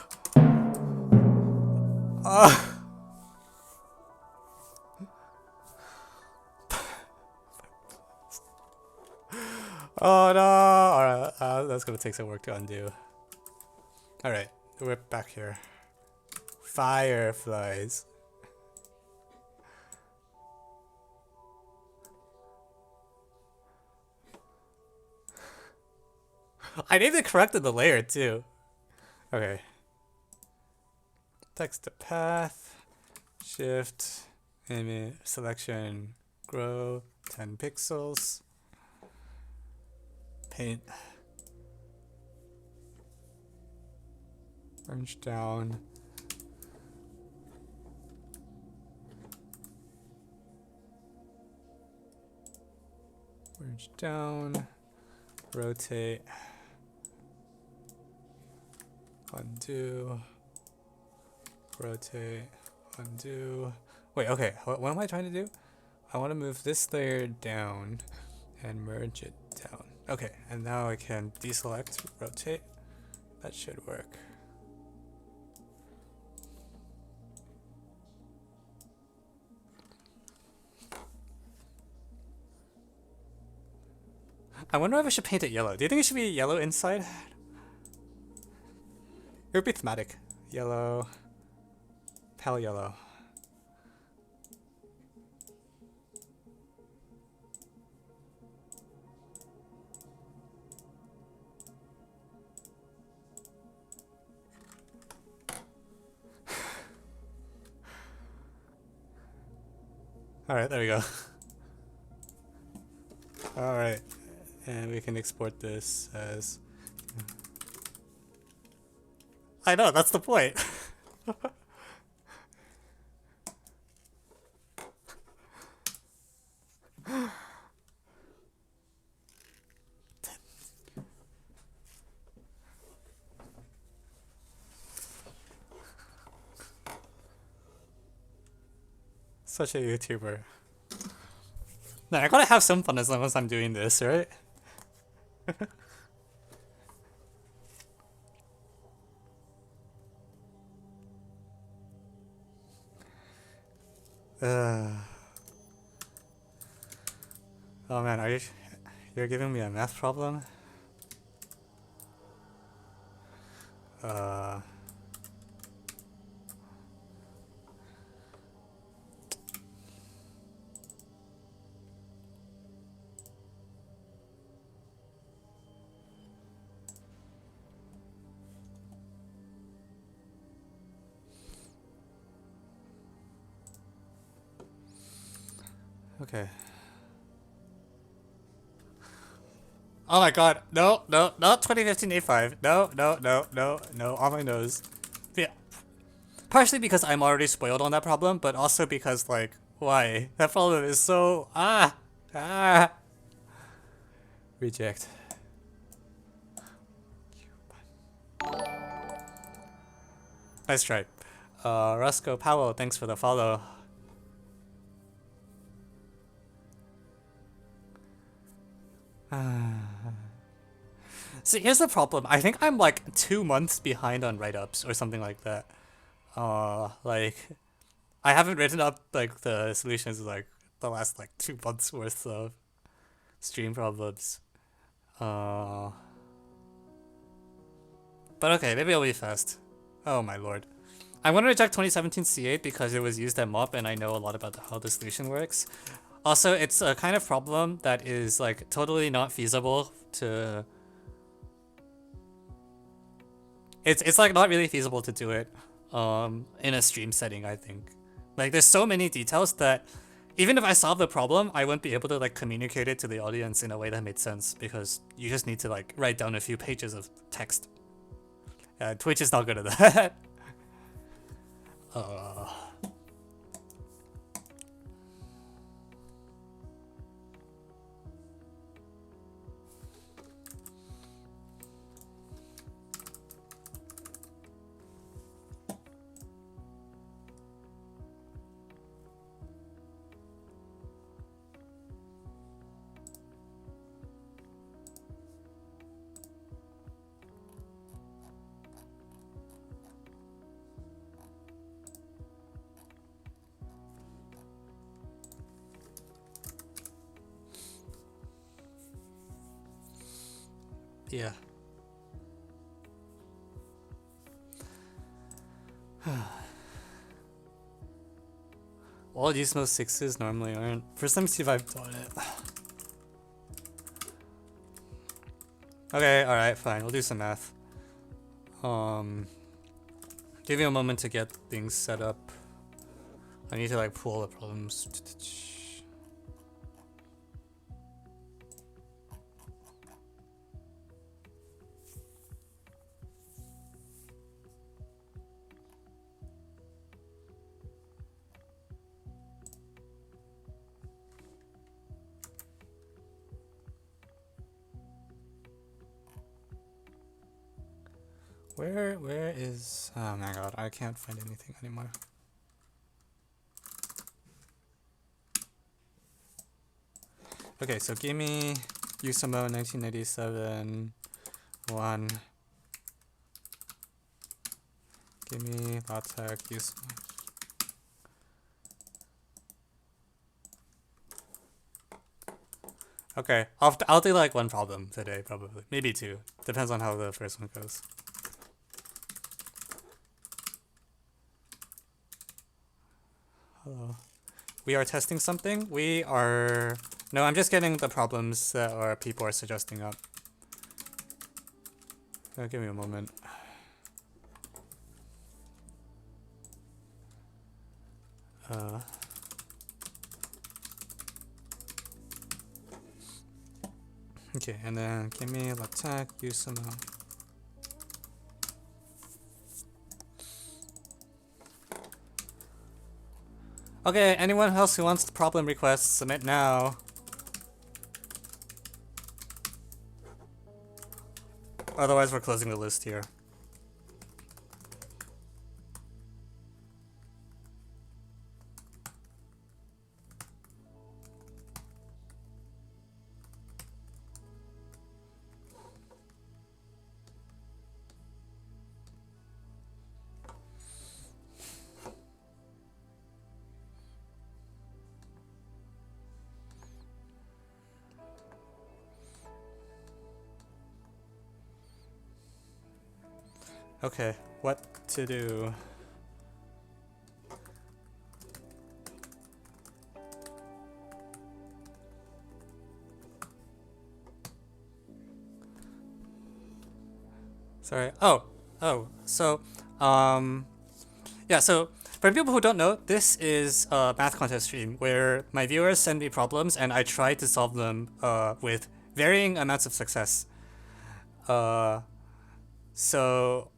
Speaker 1: Oh no! Alright, that's gonna take some work to undo. Alright, we're back here. Fireflies. I need to correct the layer too. Okay. Text to path. Shift. Image. Selection. Grow. 10 pixels. Paint. Orange down. Orange down. Rotate. Undo. Rotate. Undo. Wait, okay. What am I trying to do? I want to move this layer down and merge it down. Okay, and now I can deselect, rotate. That should work. I wonder if I should paint it yellow. Do you think it should be yellow inside? It would be thematic. Yellow. Pale yellow. Alright, there we go. Alright. And we can export this as... I know, that's the point. Such a YouTuber. Nah, I gotta have some fun as long as I'm doing this, right? Oh man, you're giving me a math problem? Okay. Oh my god, no, no, not 2015 A5. No, no, no, no, no, on my nose. Yeah. Partially because I'm already spoiled on that problem, but also because, like, why? That problem is so... Reject. Nice try. Roscoe Powell, thanks for the follow. See, here's the problem. I think I'm like 2 months behind on write-ups or something like that. Like, I haven't written up like the solutions like the last like 2 months worth of stream problems. But okay, maybe I'll be fast. Oh my lord. I'm gonna reject 2017 C8 because it was used at MOP and I know a lot about how the solution works. Also, it's a kind of problem that is like totally not feasible to. It's like not really feasible to do it, in a stream setting. I think, like there's so many details that, even if I solve the problem, I wouldn't be able to like communicate it to the audience in a way that made sense because you just need to like write down a few pages of text. Twitch is not good at that. uh. Yeah. All USAMO 6s normally aren't. First, let me see if I've done it. Okay, alright, fine. We'll do some math. Give you a moment to get things set up. I need to like pull the problems. Where is... Oh my god, I can't find anything anymore. Okay, so give me USAMO 1997 1. Give me LaTeX USAMO. Okay, I'll do like one problem today, probably. Maybe two. Depends on how the first one goes. Hello. We are testing something. We are... No, I'm just getting the problems that people are suggesting up. Give me a moment. Okay, and then give me LaTeX USAMO. Okay, anyone else who wants the problem request, submit now. Otherwise, we're closing the list here. Okay, what to do? Sorry. So, yeah, so for people who don't know, this is a math contest stream where my viewers send me problems and I try to solve them with varying amounts of success. So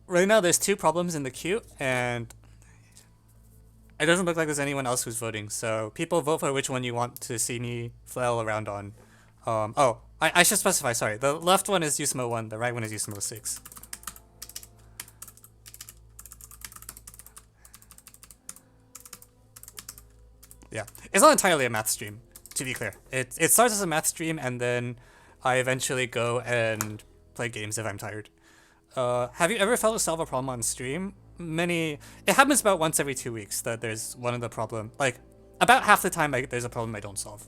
Speaker 1: right now there's 2 problems in the queue and it doesn't look like there's anyone else who's voting. So people vote for which one you want to see me flail around on. I should specify, sorry. The left one is USAMO 1, the right one is USAMO 6. Yeah, it's not entirely a math stream, to be clear. It starts as a math stream and then I eventually go and play games if I'm tired. Have you ever failed to solve a problem on stream? It happens about once every 2 weeks that there's one of the problem. Like, about half the time there's a problem I don't solve.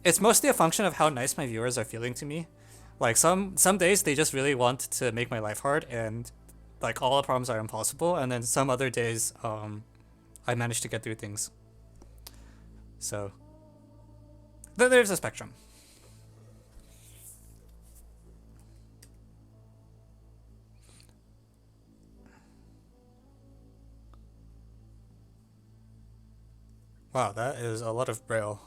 Speaker 1: It's mostly a function of how nice my viewers are feeling to me. Like, some days they just really want to make my life hard and, like, all the problems are impossible. And then some other days, I manage to get through things. So there's a spectrum. Wow, that is a lot of braille.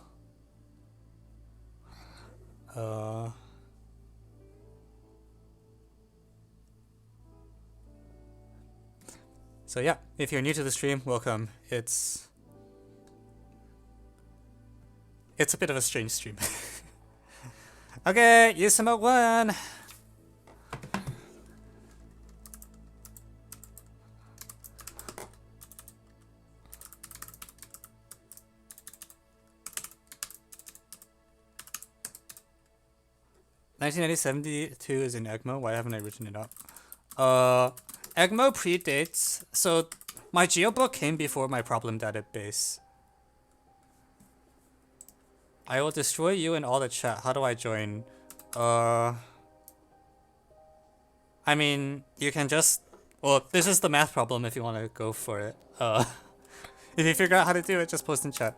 Speaker 1: So yeah, if you're new to the stream, welcome. It's a bit of a strange stream. Okay, USAMO 1. (1972) is in EGMO. Why haven't I written it up? EGMO predates. So my geobook came before my problem database. I will destroy you and all the chat. How do I join? I mean, you can just... Well, this is the math problem if you want to go for it. If you figure out how to do it, just post in chat.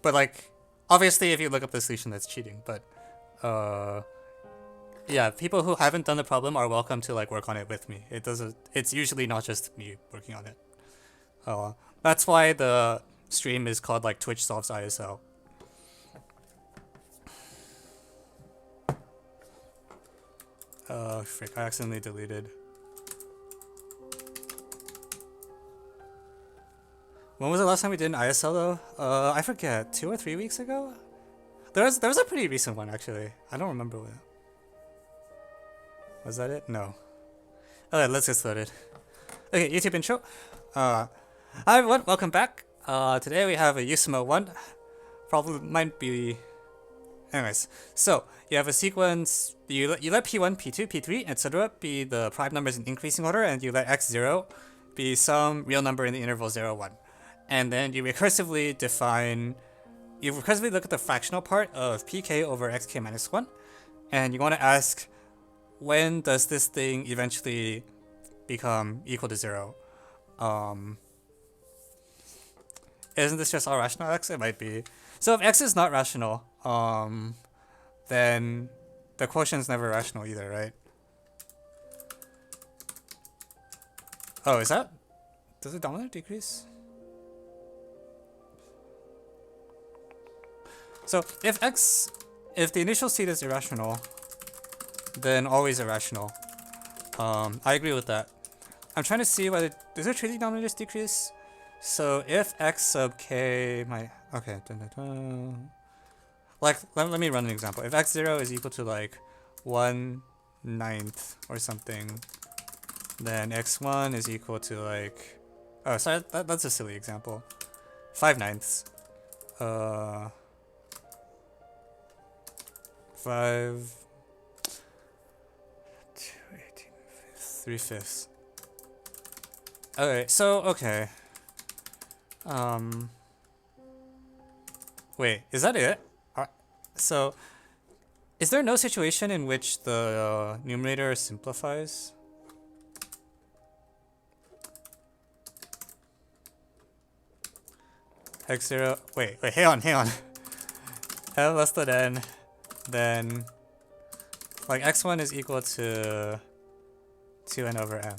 Speaker 1: But like, obviously if you look up the solution, that's cheating. But yeah, people who haven't done the problem are welcome to like work on it with me. It's usually not just me working on it. That's why the stream is called like Twitch Solves ISL. Frick, I accidentally deleted. When was the last time we did an ISL though? I forget, 2 or 3 weeks ago? There was a pretty recent one actually. I don't remember when. Was that it? No. Okay, let's get started. Okay, YouTube intro. Hi everyone, welcome back. Today we have a USAMO 1. Probably might be... Anyways, so you have a sequence, you let P1, P2, P3, etc. be the prime numbers in increasing order, and you let x0 be some real number in the interval 0, 1. And then you recursively look at the fractional part of pk over xk minus 1, and you want to ask, when does this thing eventually become equal to 0? Isn't this just all rational x? It might be. So if x is not rational, then the quotient's never rational either, right? Oh, is that... Does the denominator decrease? So if the initial seed is irrational, then always irrational. I agree with that. I'm trying to see whether... Does it truly denominators decrease? So if x sub k my... Okay. Like, let me run an example. If x0 is equal to like 1/9 or something, then x1 is equal to like... Oh, sorry, that's a silly example. 5/9. 5... 2, 18, 3/5. Okay, so, okay. Wait, is that it? So, is there no situation in which the numerator simplifies? x0, wait, hang on. L less than n, then, like, x1 is equal to 2n over m.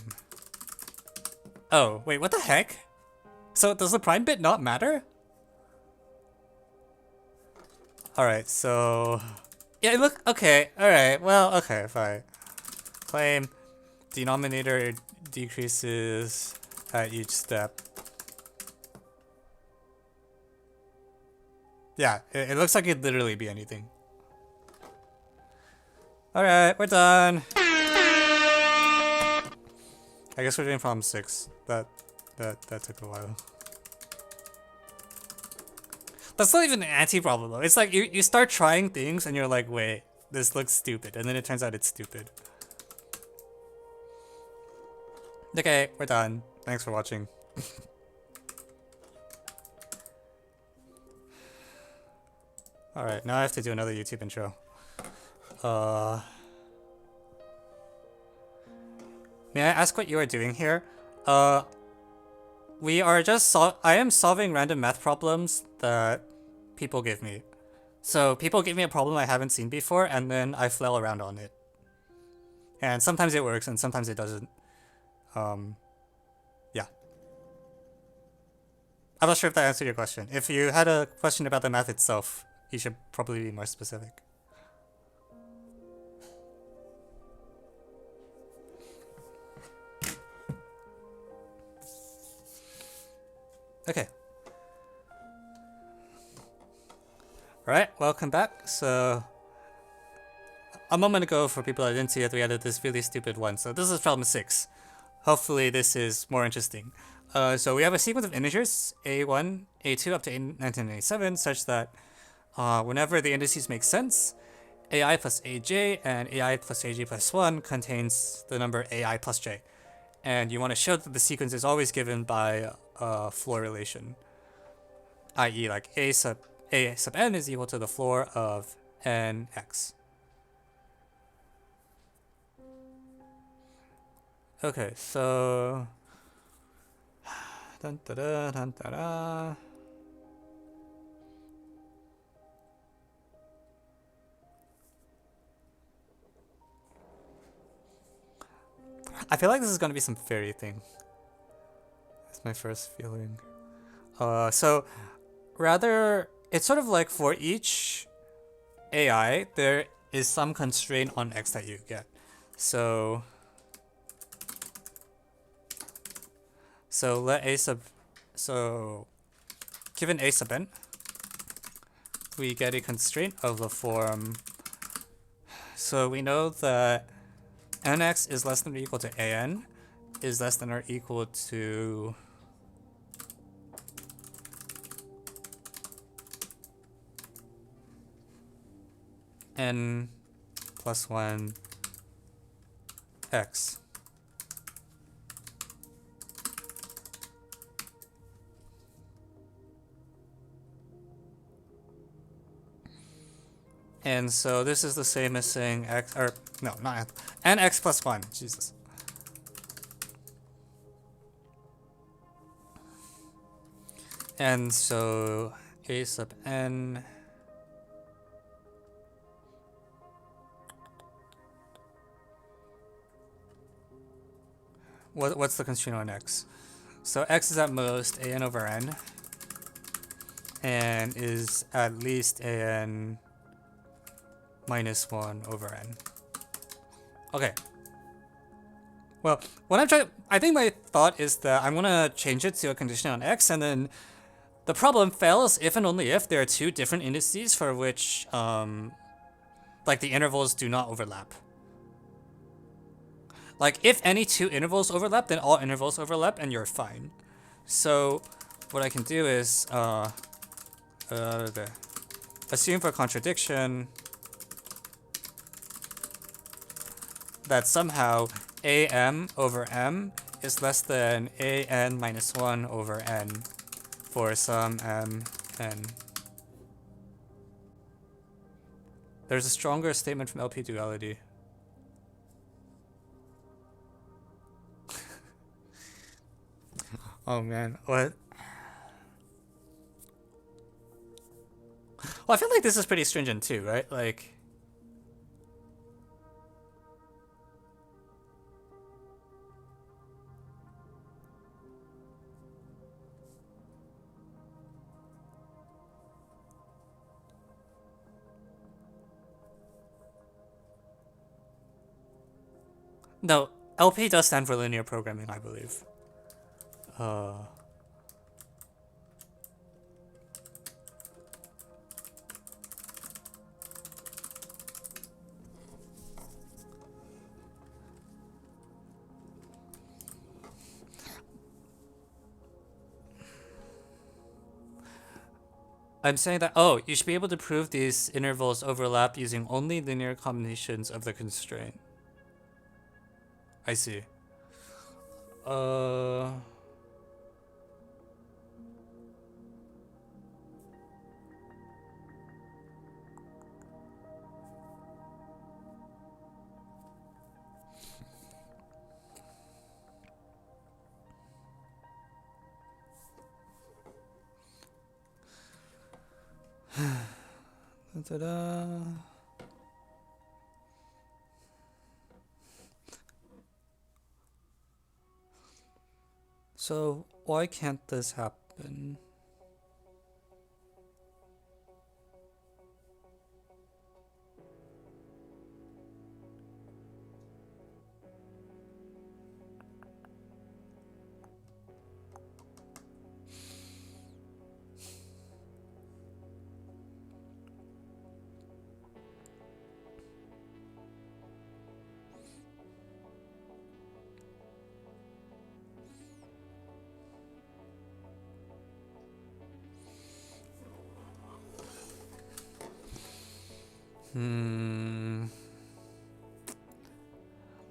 Speaker 1: Oh, wait, what the heck? So, does the prime bit not matter? Alright, so... Yeah, look, okay, alright, well, okay, fine. Claim denominator decreases at each step. Yeah, it looks like it'd literally be anything. Alright, we're done! I guess we're doing problem 6. That took a while. That's not even an anti-problem though. It's like you start trying things and you're like, wait, this looks stupid. And then it turns out it's stupid. Okay, we're done. Thanks for watching. Alright, now I have to do another YouTube intro. May I ask what you are doing here? We are just I am solving random math problems that people give me. So people give me a problem I haven't seen before, and then I flail around on it. And sometimes it works, and sometimes it doesn't. Yeah. I'm not sure if that answered your question. If you had a question about the math itself, you should probably be more specific. Okay. Alright, welcome back. So, a moment ago, for people that didn't see it, we added this really stupid one. So this is problem 6. Hopefully this is more interesting. So we have a sequence of integers, a1, a2 up to a1987, such that whenever the indices make sense, ai plus aj and ai plus aj plus 1 contains the number ai plus j. And you want to show that the sequence is always given by a floor relation, i.e. like a sub n is equal to the floor of nx. Okay, so dun, da, da, dun, da, da. I feel like this is gonna be some fairy thing. That's my first feeling. So rather, it's sort of like for each AI, there is some constraint on x that you get. So let given a sub n, we get a constraint of the form. So we know that nx is less than or equal to an is less than or equal to n plus 1 x. And so this is the same as saying x, or no, not n, nx plus 1. Jesus. And so a sub n what's the constraint on x? So x is at most an over n, and is at least an minus 1 over n. Okay. Well, what I think my thought is that I'm gonna change it to a condition on x, and then the problem fails if and only if there are two different indices for which, like the intervals do not overlap. Like if any two intervals overlap, then all intervals overlap, and you're fine. So what I can do is assume for contradiction that somehow am over m is less than an minus 1 over n for some m n. There's a stronger statement from LP duality. Oh man, what? Well, I feel like this is pretty stringent too, right? Like, no, LP does stand for linear programming, I believe. I'm saying that, oh, you should be able to prove these intervals overlap using only linear combinations of the constraint. I see. Da-da. So why can't this happen?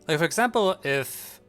Speaker 1: Like, for example, if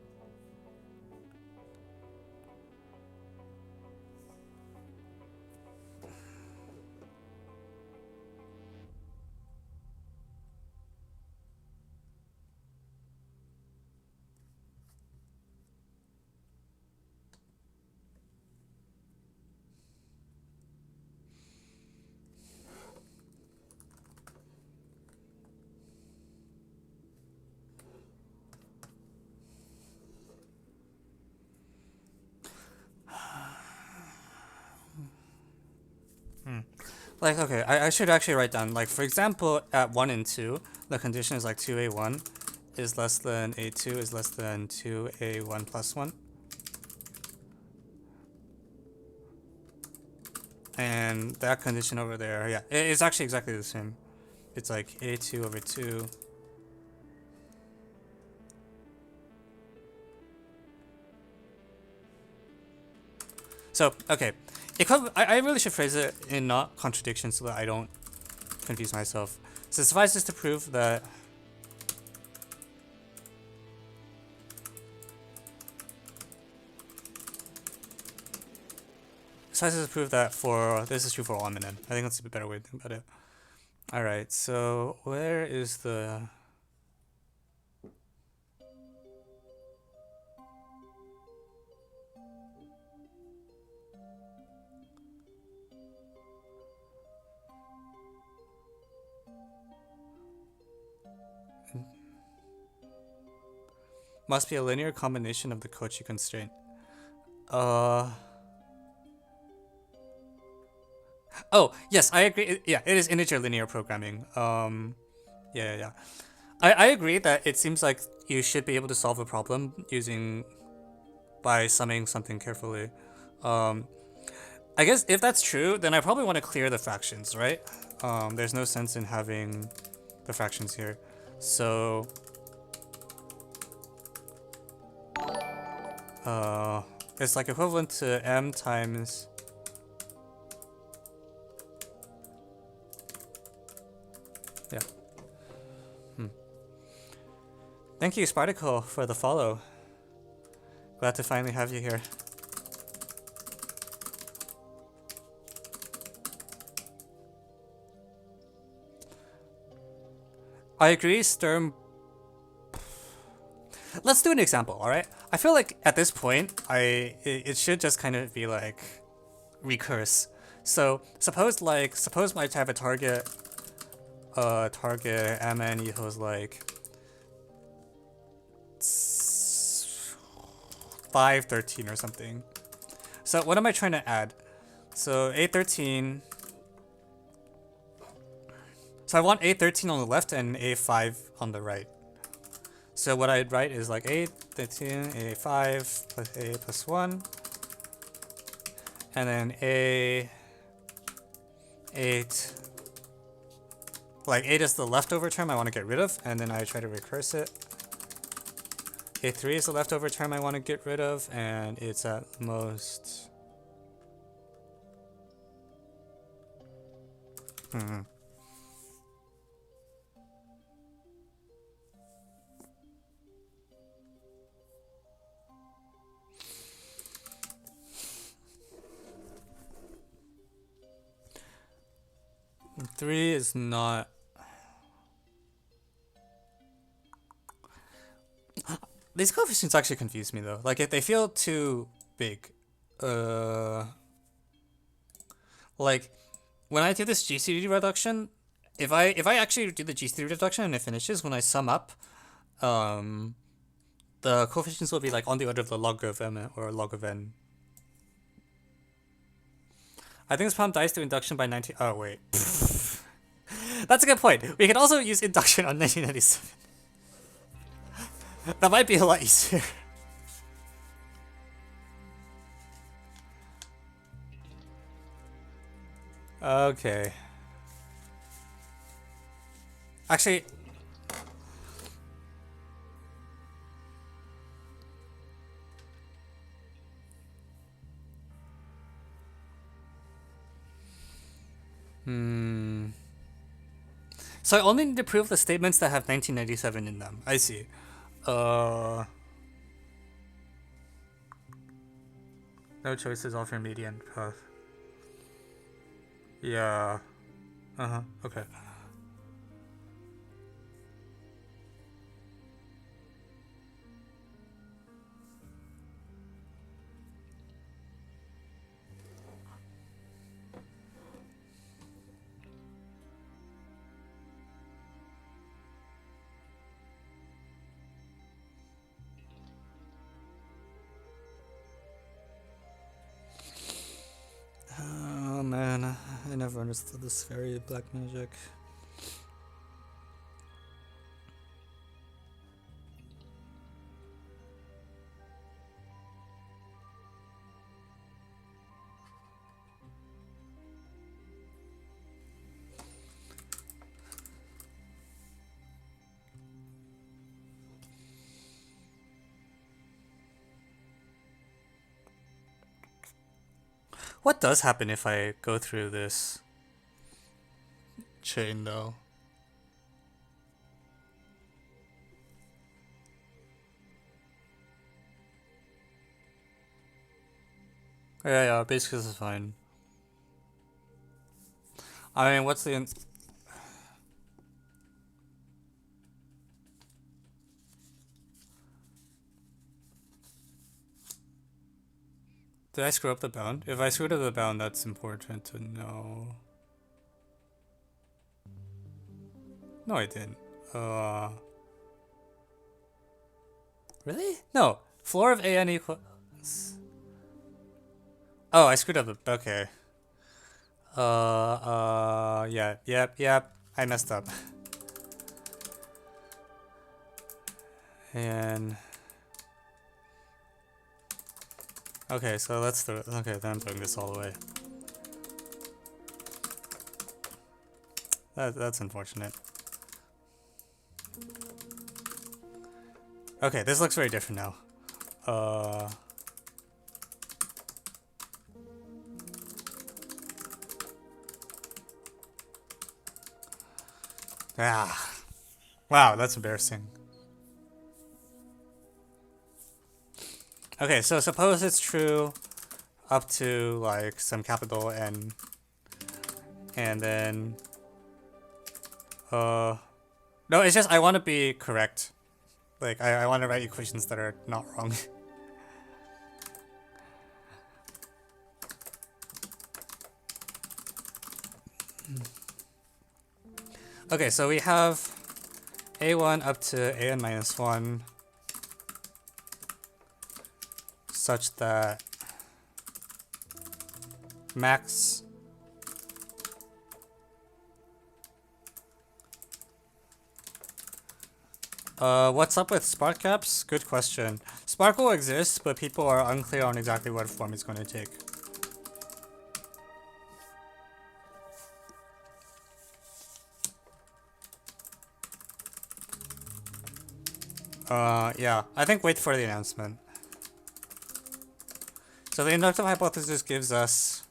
Speaker 1: like, okay, I should actually write down, like, for example, at 1 and 2, the condition is like 2a1 is less than a2 is less than 2a1 plus 1. And that condition over there, yeah, it's actually exactly the same. It's like a2 over 2. So, okay. I really should phrase it in not contradiction so that I don't confuse myself. So suffices to prove that for this is true for all MN. I think that's a better way to think about it. Alright, so where is the must be a linear combination of the Cauchy constraint. Oh, yes, I agree. Yeah, it is integer linear programming. Yeah. I agree that it seems like you should be able to solve a problem by summing something carefully. I guess if that's true, then I probably want to clear the fractions, right? There's no sense in having the fractions here. So it's like equivalent to m times yeah. Thank you, Sparticle, for the follow. Glad to finally have you here. I agree, Sturm. Let's do an example, alright? I feel like at this point, it should just kind of be like recurse. So suppose my type of target mn equals like 513 or something. So what am I trying to add? So A13. So I want A13 on the left and A5 on the right. So what I'd write is like A13, A5 plus A plus 1. And then A8. Like 8 is the leftover term I want to get rid of, and then I try to recurse it. A3 is the leftover term I want to get rid of, and it's at most... Three is not... These coefficients actually confuse me though. Like if they feel too big. Like when I do this GCD reduction if I actually do the G3 reduction and it finishes, when I sum up, the coefficients will be like on the order of the log of m or log of n. I think this problem dies through induction by 19. Oh wait, that's a good point. We can also use induction on 1997. That might be a lot easier. Okay. Actually, so I only need to prove the statements that have 1997 in them. I see. No choices offer median path. Yeah. Okay. Oh man, I never understood this very black magic. What does happen if I go through this chain though? Yeah, basically this is fine. I mean, what's the... Did I screw up the bound? If I screwed up the bound, that's important to know. No, I didn't. Really? No. Floor of AN equals... Oh, I screwed up the... Okay. Yeah, yep. I messed up. And... Okay, so let's throw... Okay, then I'm throwing this all the way. That's unfortunate. Okay, this looks very different now. Wow, that's embarrassing. Okay, so suppose it's true up to like some capital N, and then no, it's just I want to be correct. Like I want to write equations that are not wrong. Okay, so we have a1 up to an minus 1 such that max what's up with spark caps? Good question. Spark will exist, but people are unclear on exactly what form it's going to take. Yeah, I think wait for the announcement. So the inductive hypothesis gives us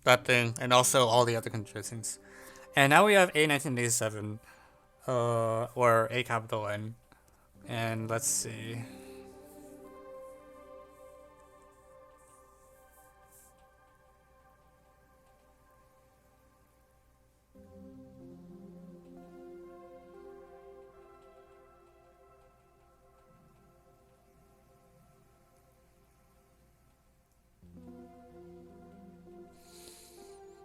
Speaker 1: that thing, and also all the other conditions. And now we have A 1987, or A capital N. And let's see.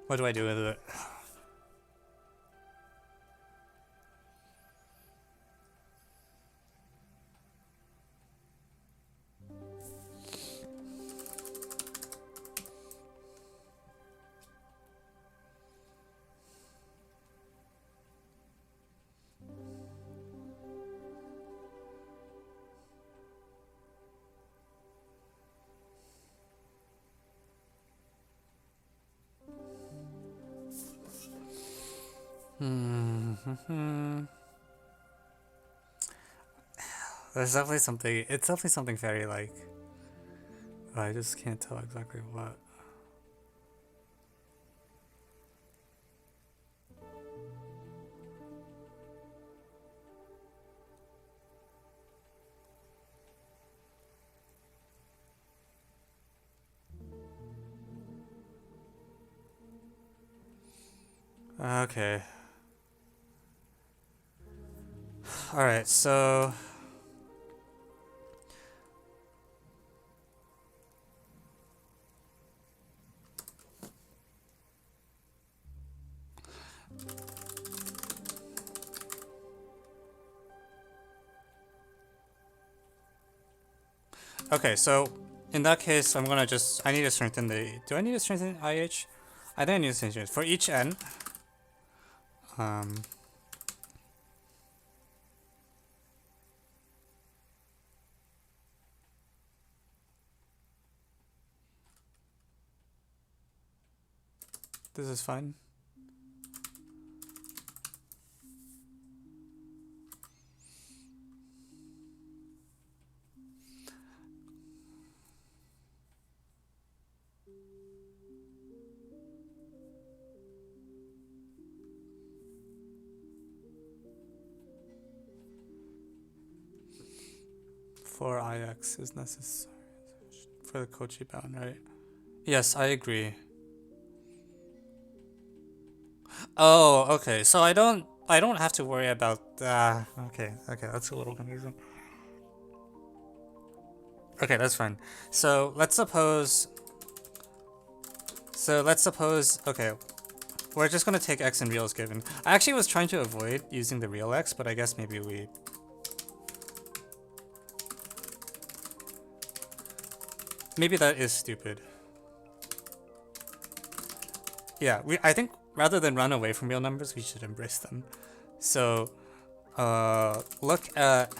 Speaker 1: What do I do with it? There's definitely something. It's definitely something very like. I just can't tell exactly what. Okay. All right. So. Okay, so in that case, I'm gonna just. I need to strengthen the. Do I need to strengthen IH? I think I need to strengthen it for each n. Um. This is fine. For IX is necessary for the Cauchy bound, right? Yes, I agree. Oh, okay. So I don't have to worry about. Okay, that's a little confusing. Okay, that's fine. So let's suppose. Okay, we're just gonna take x and real as given. I actually was trying to avoid using the real x, but I guess maybe we. Maybe that is stupid. Yeah, I think rather than run away from real numbers, we should embrace them. So, look at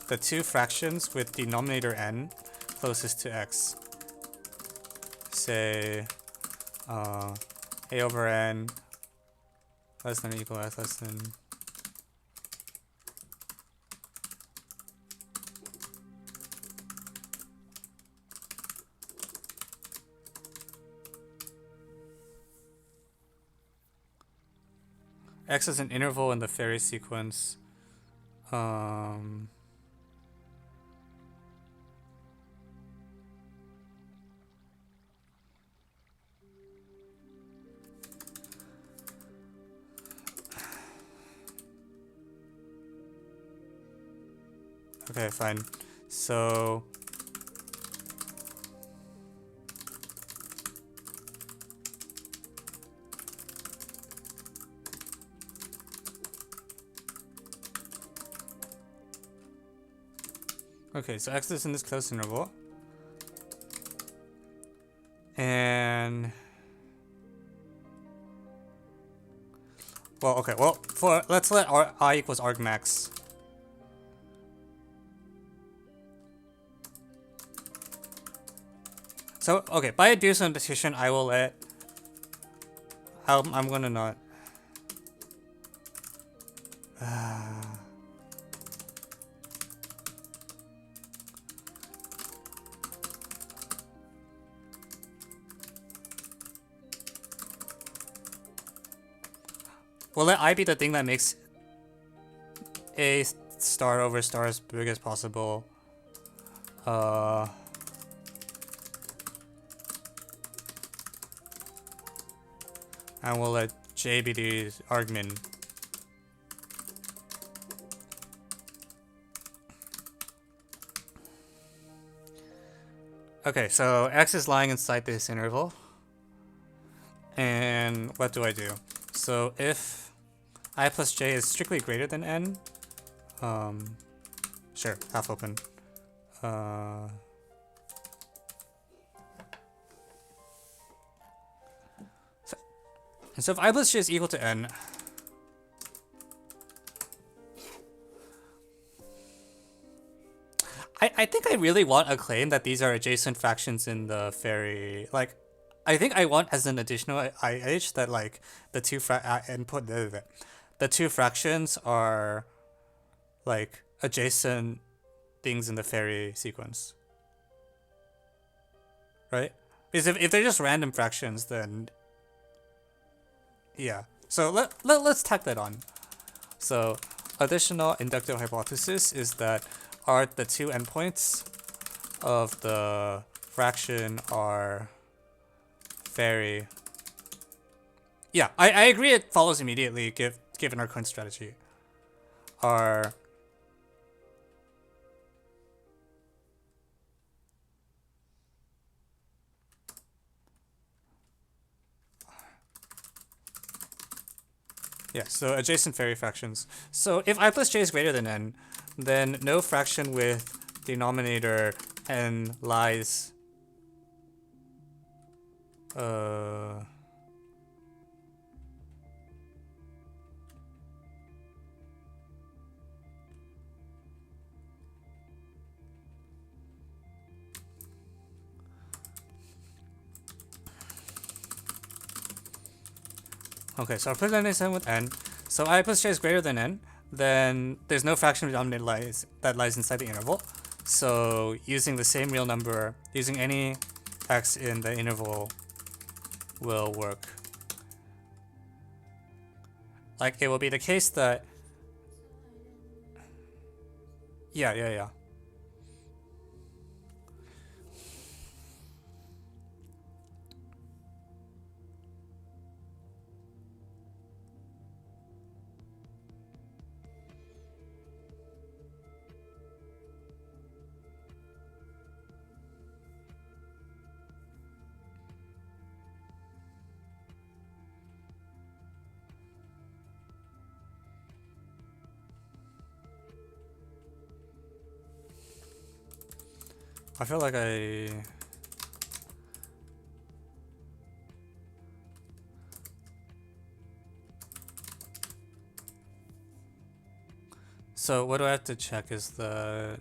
Speaker 1: the two fractions with denominator n closest to x. Say, a over n less than or equal to less than. X is an interval in the Ferry sequence. Okay, fine. So okay, so x is in this closed interval. And well, okay, well, let's let I equals argmax. So okay, by a Dewson decision, I will let. I'm gonna not. We'll let I be the thing that makes a star over star as big as possible. And we'll let J be the argmin. Okay, so x is lying inside this interval. And what do I do? So if I plus j is strictly greater than n, sure, half open. So if I plus j is equal to n, I think I really want a claim that these are adjacent fractions in the very, like, I think I want as an additional IH that like the two the two fractions are like adjacent things in the fairy sequence, right? Because if they're just random fractions, then yeah. So let's tack that on. So additional inductive hypothesis is that the two endpoints of the fraction are very... Yeah, I agree it follows immediately given our current strategy. Are... Yeah, so adjacent fairy fractions. So if I plus j is greater than n, then no fraction with denominator n lies... Okay, so I'll put n with n. So I plus j is greater than n, then there's no fraction denominator that lies inside the interval. So using the same real number, using any x in the interval will work. Like it will be the case that... Yeah. I feel like So what do I have to check is the...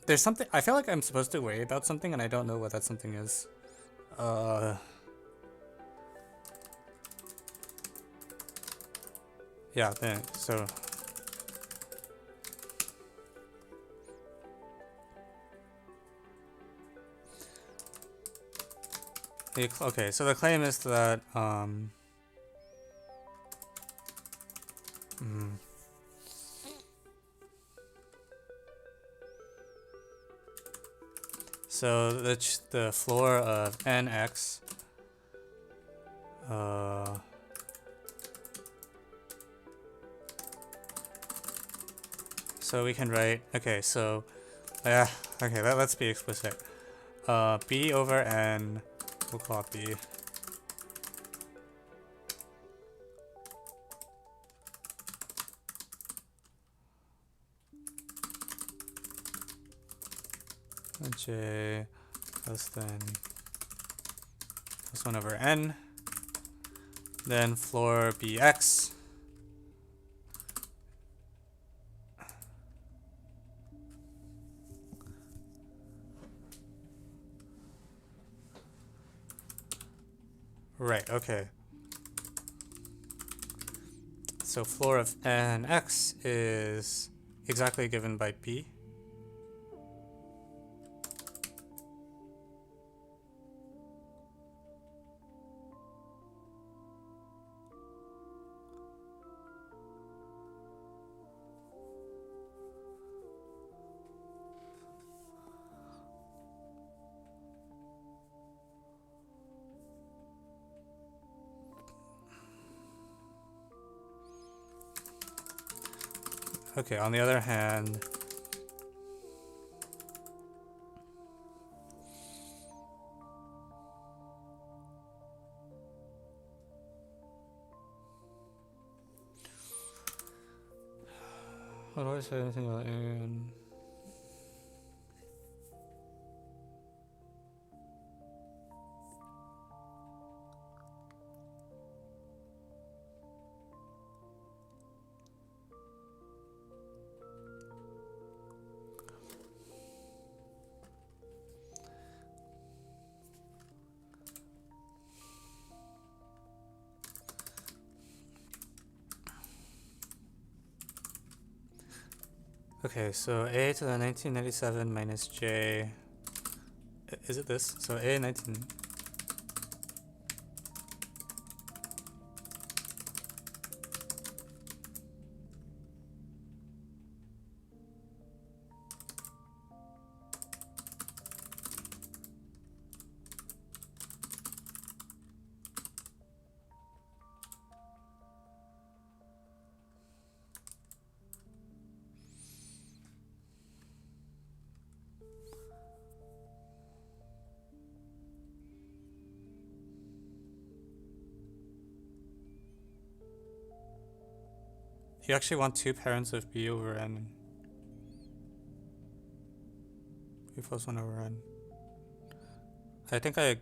Speaker 1: there's something I feel like I'm supposed to worry about something and I don't know what that something is. Yeah, then so okay, so the claim is that so the floor of nx so we can write, okay, so yeah, okay, let's be explicit. B over n, we'll call it B. J plus then plus 1 over n, then floor bx. Right, okay. so floor of nx is exactly given by b. Okay, on the other hand, how do I say anything about n? Okay, so a to the 1997 minus j, is it this? So a 19, you actually want two parents of b over n. B plus 1 over n. I think I...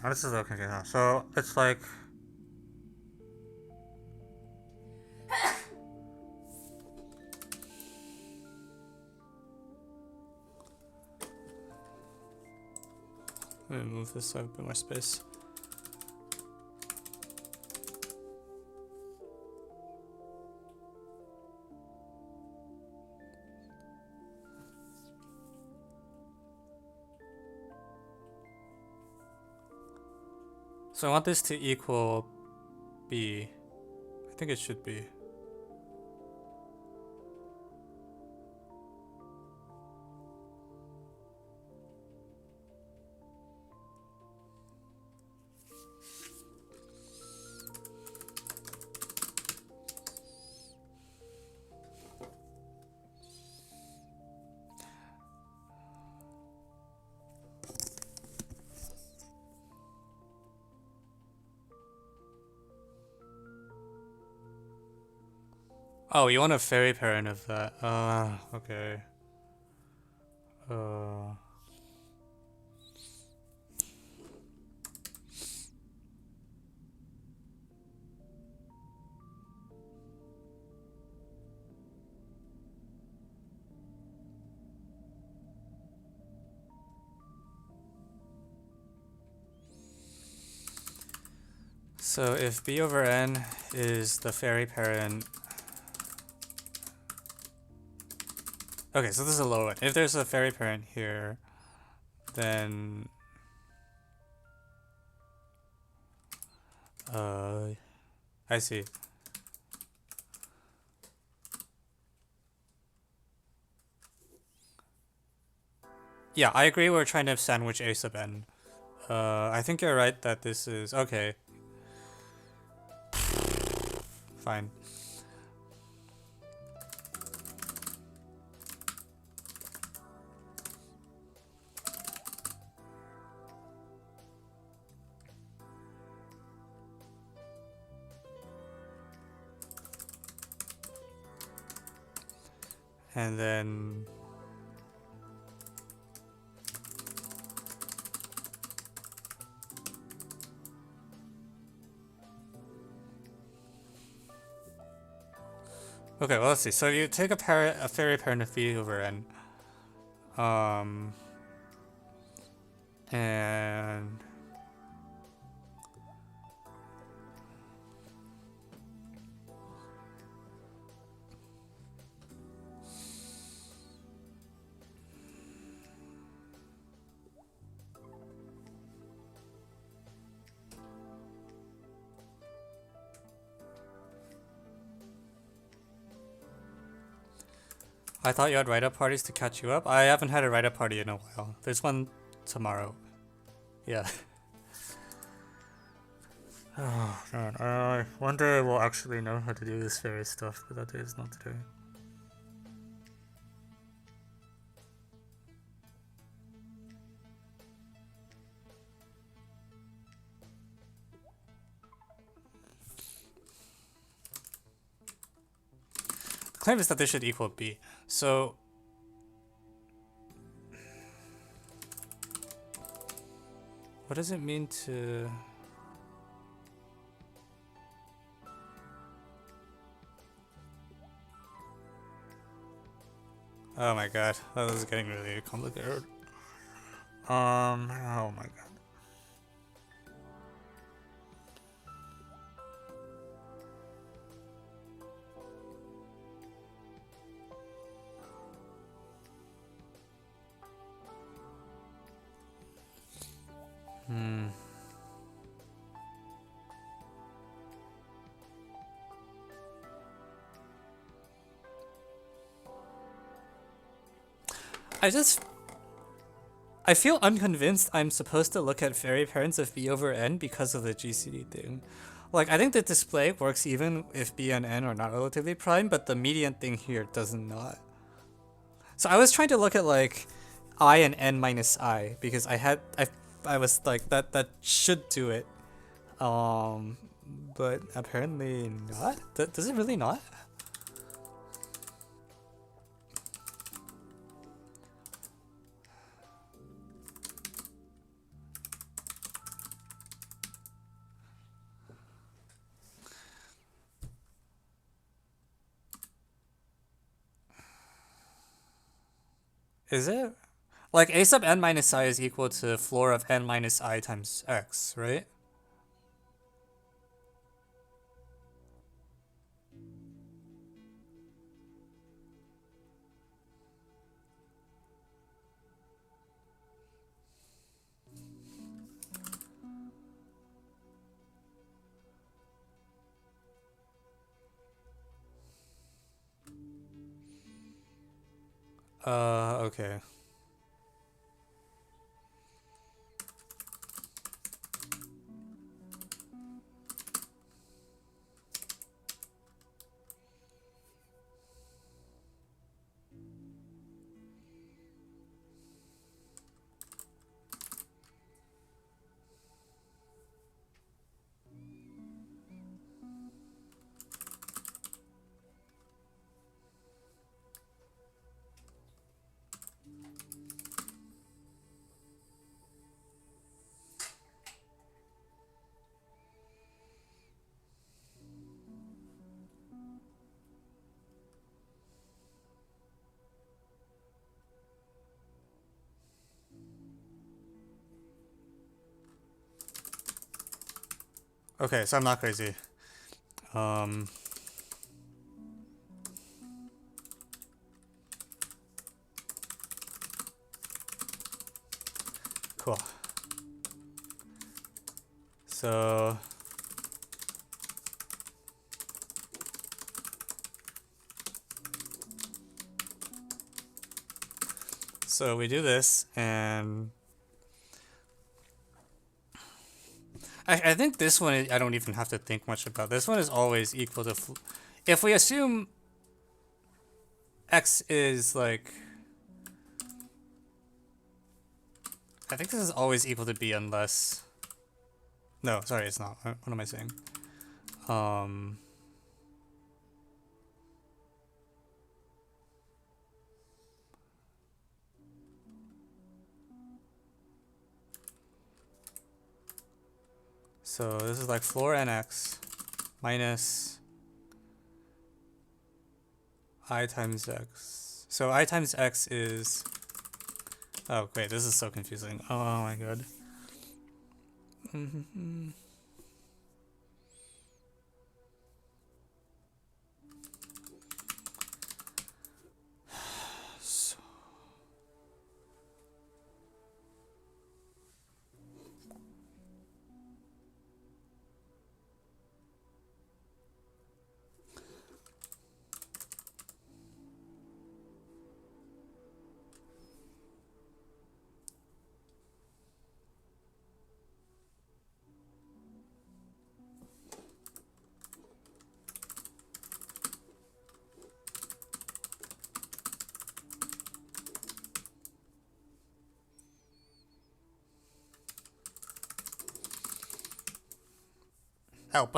Speaker 1: this is okay now. So it's like... Let me move this so I have a bit more space. So I want this to equal b. I think it should be. Oh, you want a fairy parent of that. Okay. So if b over n is the fairy parent... Okay, so this is a low one. If there's a fairy parent here, then... I see. Yeah, I agree we're trying to sandwich a sub n. I think you're right that this is... Okay. Fine. And then... Okay, well, let's see. So you take a fairy parent of b over n. And... I thought you had write-up parties to catch you up. I haven't had a write-up party in a while. There's one tomorrow. Yeah. Oh man, one day we'll actually know how to do this fairy stuff, but that day is not today. The claim is that this should equal B. So what does it mean to... Oh my god, that was getting really complicated. Oh my god. I feel unconvinced I'm supposed to look at fairy parents of B over N because of the GCD thing. Like, I think the display works even if B and N are not relatively prime, but the median thing here does not. So I was trying to look at like I and N minus I because I was like that should do it. But apparently not. Does it really not? Is it? Like a sub n minus I is equal to floor of n minus I times x, right? Okay. Okay, so I'm not crazy. Cool. So we do this, and I think this one, I don't even have to think much about. This one is always equal to, if we assume x is like, I think this is always equal to b unless, no, sorry, it's not. What am I saying? So this is like floor nx minus I times x. So I times x is, oh wait, this is so confusing. Oh my god. Help.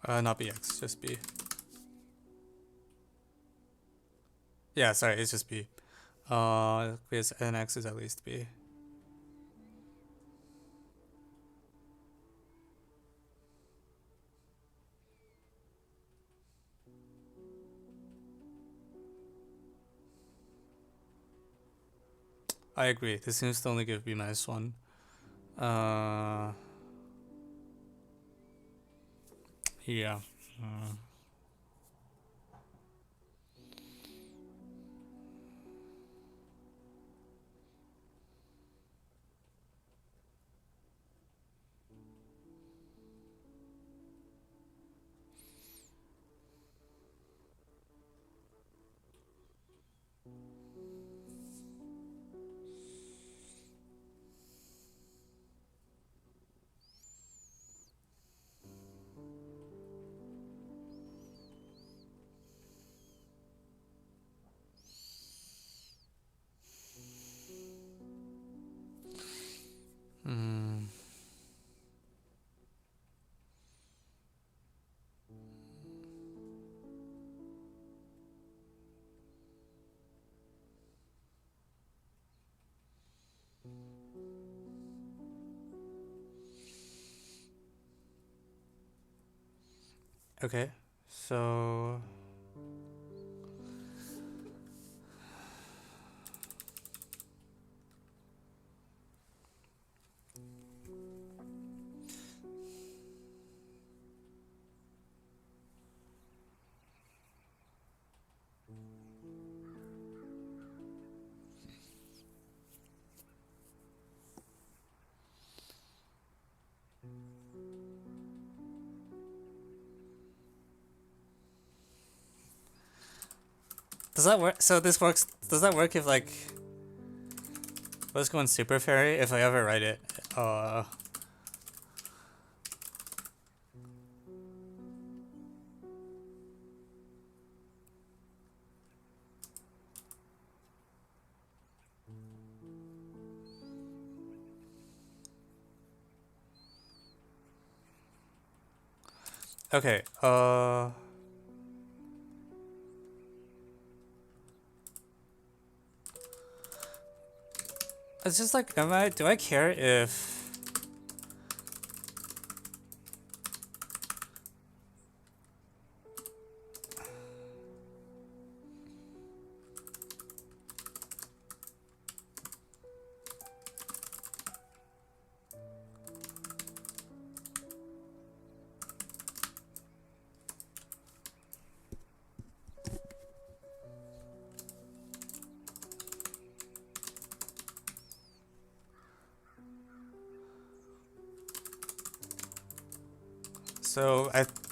Speaker 1: Not bx, just b. Yeah, sorry, it's just b. Because nx is at least b. I agree. This seems to only give b minus 1. Yeah. Okay, so does that work? So this works. Does that work if like let's go on Super Fairy if I ever write it? Okay. It's just like, do I care if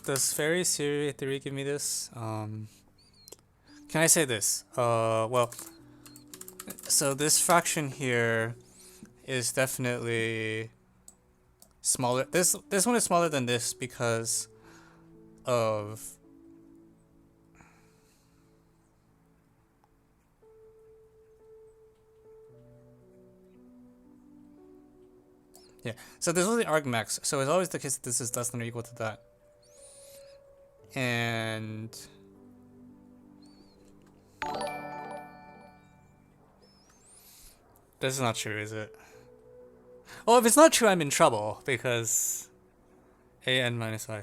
Speaker 1: does fairy theory give me this? Can I say this? Well, so this fraction here is definitely smaller. This one is smaller than this because of yeah. So this was the argmax. So it's always the case that this is less than or equal to that. And this is not true, is it? Well, if it's not true, I'm in trouble because an minus I.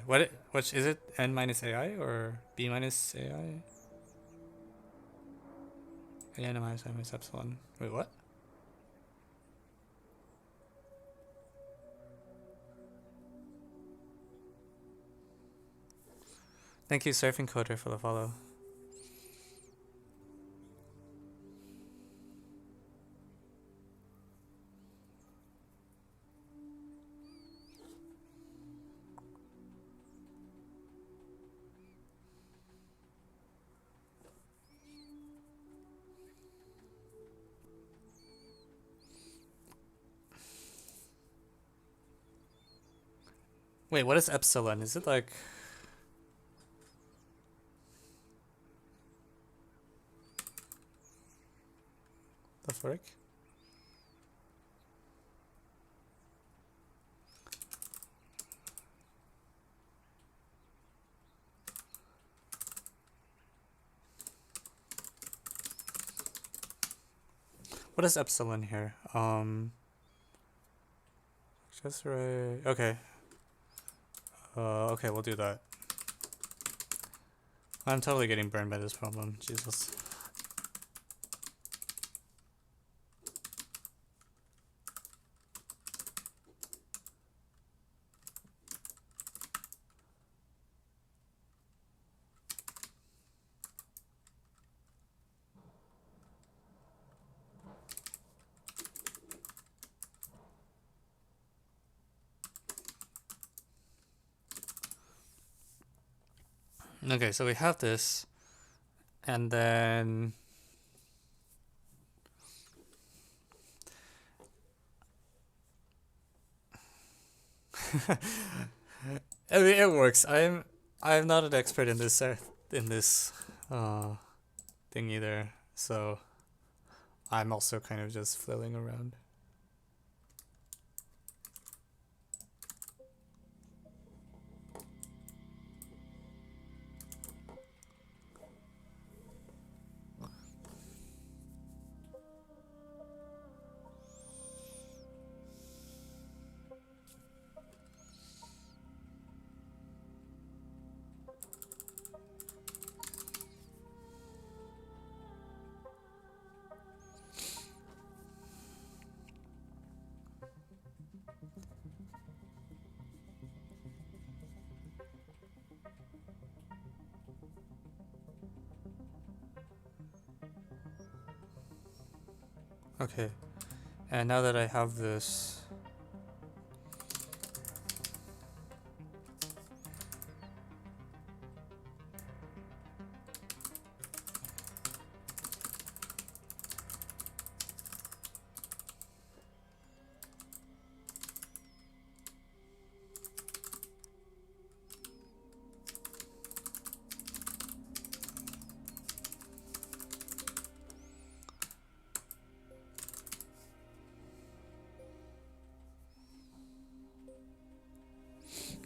Speaker 1: Which is it? N minus ai or b minus ai? N minus I minus epsilon. Wait, what? Thank you, Surfing Coder, for the follow. Wait, what is epsilon? Is it like... the frick? What is epsilon here? Just right. Okay. Okay, we'll do that. I'm totally getting burned by this problem. Jesus. Okay, so we have this, and then I mean, it works. I'm not an expert in this thing either, so I'm also kind of just flailing around. Okay, and now that I have this,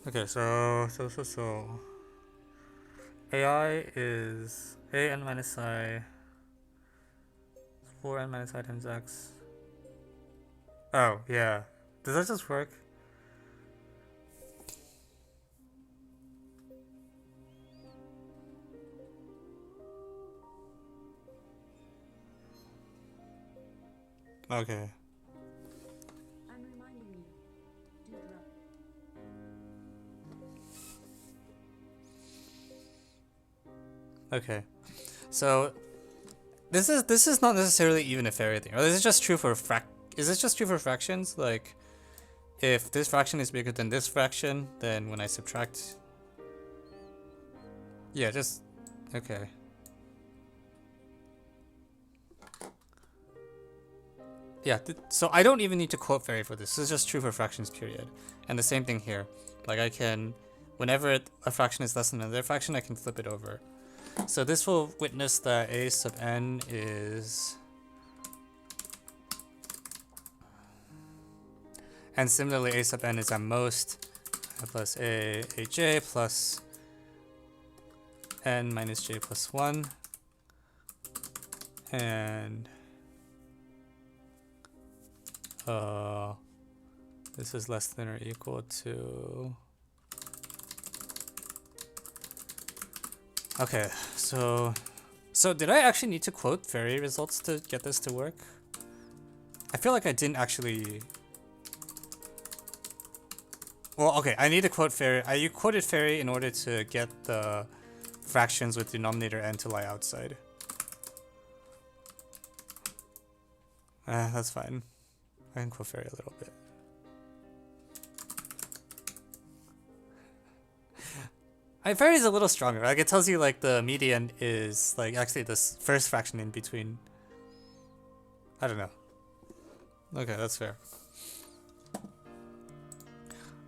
Speaker 1: okay, so AI is an minus I 4n minus I times x. Oh, yeah. Does that just work? Okay.
Speaker 2: I'm reminding you. Do drop.
Speaker 1: Okay. So this is not necessarily even a fairy thing. Or is it just true for is this just true for fractions? Like if this fraction is bigger than this fraction, then when I subtract, yeah, just okay. Yeah, so I don't even need to quote fairy for this. This is just true for fractions, period. And the same thing here. Like I can, whenever a fraction is less than another fraction, I can flip it over. So this will witness that a sub n is... And similarly, a sub n is at most plus aj plus n minus j plus 1. And this is less than or equal to... Okay, so did I actually need to quote fairy results to get this to work? I feel like I didn't actually... Well, okay, I need to quote fairy. I quoted fairy in order to get the fractions with denominator n to lie outside. That's fine. I can quote fairy a little bit. Fairy is a little stronger. Like it tells you like the median is like actually this first fraction in between. I don't know. Okay, that's fair.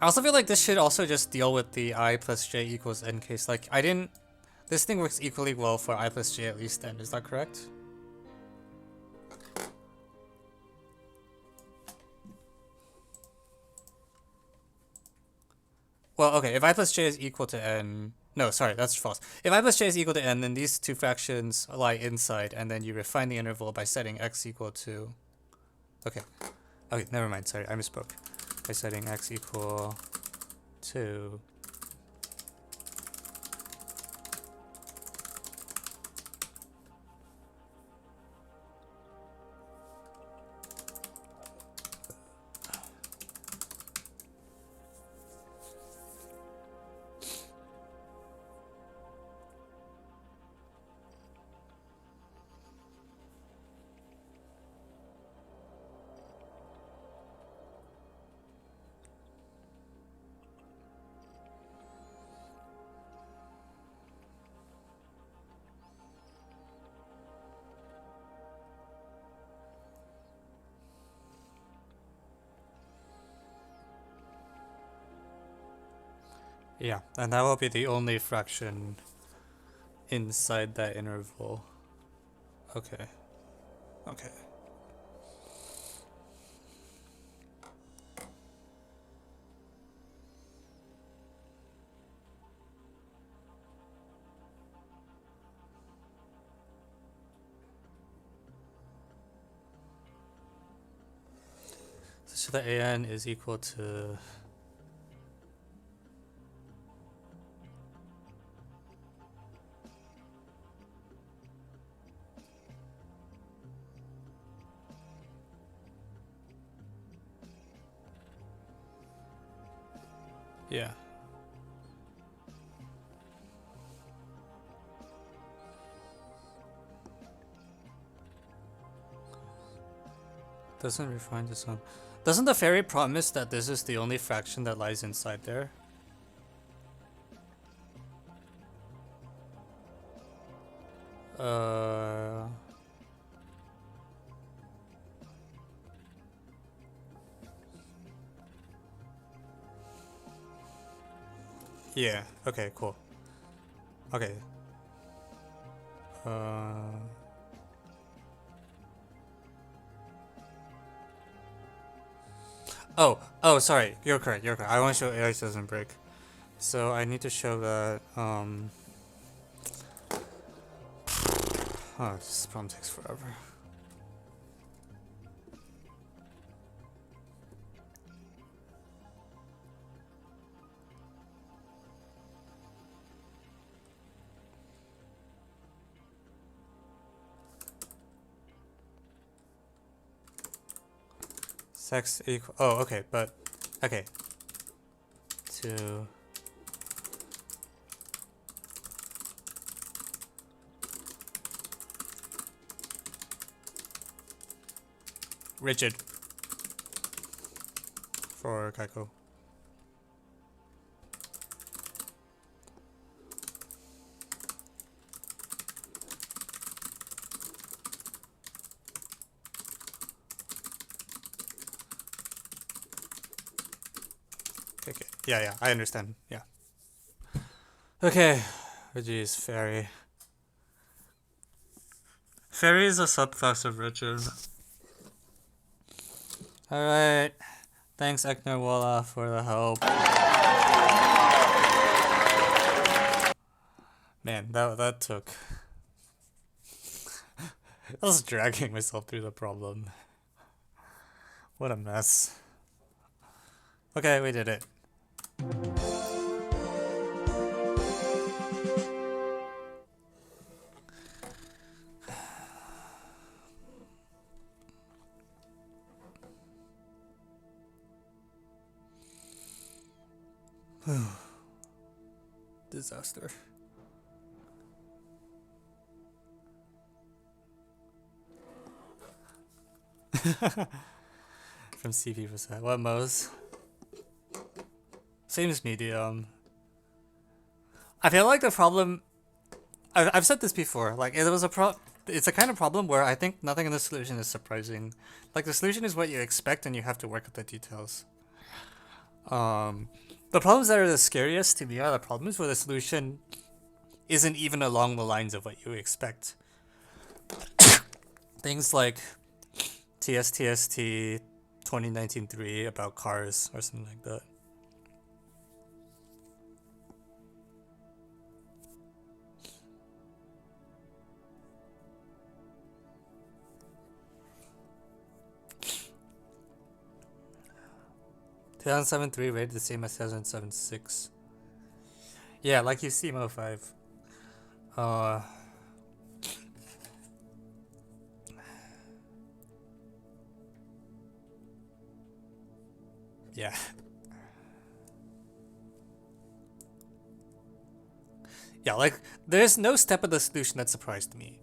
Speaker 1: I also feel like this should also just deal with the I plus j equals n case. Like, I didn't... This thing works equally well for I plus j at least n, is that correct? Well, okay, if I plus j is equal to n... No, sorry, that's false. If I plus j is equal to n, then these two fractions lie inside, and then you refine the interval by setting x equal to... Okay. Okay, never mind, sorry, I misspoke. By setting x equal to... Yeah, and that will be the only fraction inside that interval. Okay. Okay. So the an is equal to... Yeah. Doesn't refine this one. Doesn't the fairy promise that this is the only fraction that lies inside there? Yeah, okay, cool. Okay. Oh, sorry. You're correct. You're correct. I want to show AI doesn't break. So I need to show that, oh, this problem takes forever. X equal... Oh, okay, but... Okay. To... Rigid. For Kaiko. Okay, yeah, I understand. Yeah. Okay. Oh, geez, fairy. Fairy is a subclass of rigid. Alright. Thanks, Eknerwala, for the help. Man, that took... I was dragging myself through the problem. What a mess. Okay, we did it. Disaster. From CV was that? What Mo's? Same as medium. I feel like the problem... I've said this before. Like, it was it's a kind of problem where I think nothing in the solution is surprising. Like, the solution is what you expect and you have to work with the details. The problems that are the scariest to me are the problems where the solution isn't even along the lines of what you expect. Things like TSTST 2019-3 about cars or something like that. Two 2007-3 rated the same as 2007-6. Yeah, like USAMO 5. Yeah. Yeah, like, there's no step of the solution that surprised me.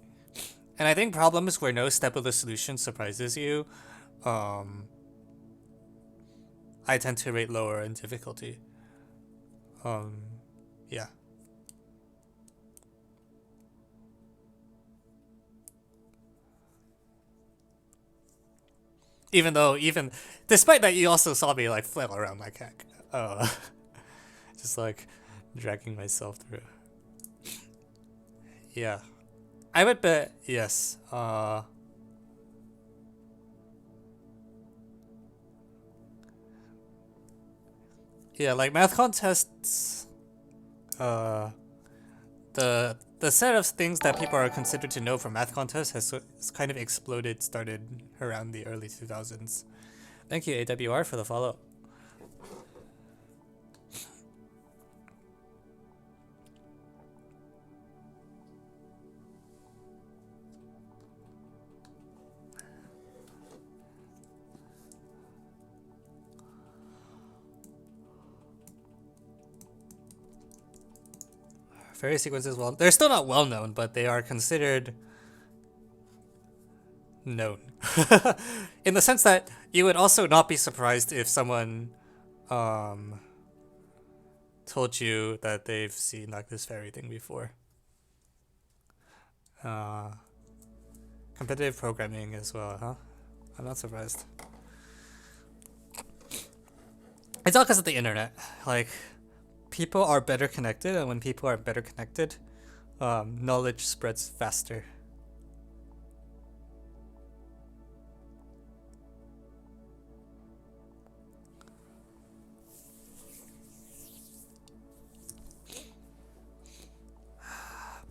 Speaker 1: And I think problems where no step of the solution surprises you, I tend to rate lower in difficulty. Yeah. Even despite that, you also saw me like flail around like heck. Just like dragging myself through. Yeah. I would bet yes. Yeah, like math contests, the set of things that people are considered to know from math contests has kind of exploded, started around the early 2000s. Thank you, AWR, for the follow. Fairy sequences, well, they're still not well known, but they are considered known. In the sense that you would also not be surprised if someone told you that they've seen like this fairy thing before. Competitive programming as well, huh? I'm not surprised. It's all because of the internet. Like, people are better connected, and when people are better connected, knowledge spreads faster.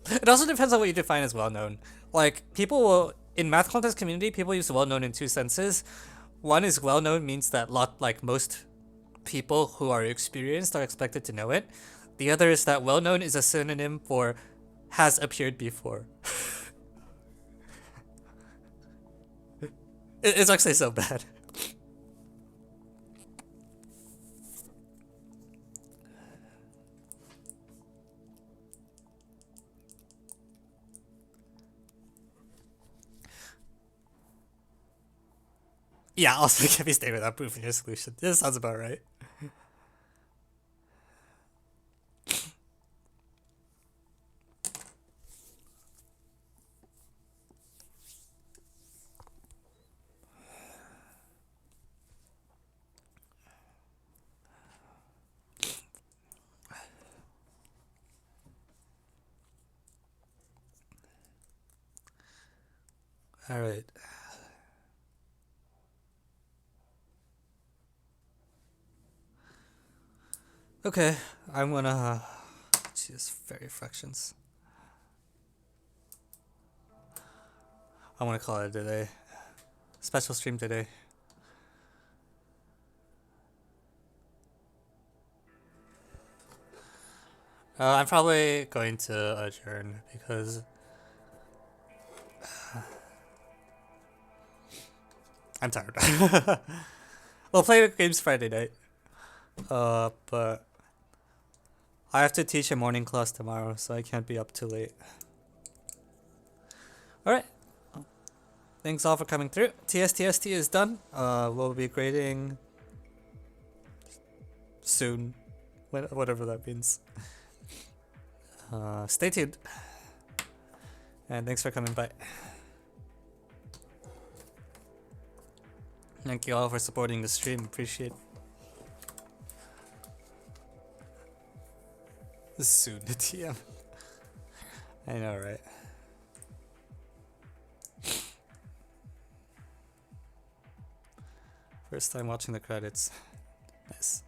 Speaker 1: It also depends on what you define as well-known. Like, people will, in math contest community, people use well-known in two senses. One is well-known means that most people who are experienced are expected to know it. The other is that well-known is a synonym for has appeared before. It's actually so bad. Yeah, also can be stay without proof in your solution. This sounds about right. All right. Okay, I'm gonna choose fairy fractions. I'm gonna call it a day. Special stream today. I'm probably going to adjourn because I'm tired. We'll play games Friday night. But I have to teach a morning class tomorrow, so I can't be up too late. Alright. Thanks all for coming through. TSTST is done. We'll be grading soon. Whatever that means. Stay tuned. And thanks for coming by. Thank you all for supporting the stream. Appreciate it. Soon to TM. I know, right? First time watching the credits. Nice.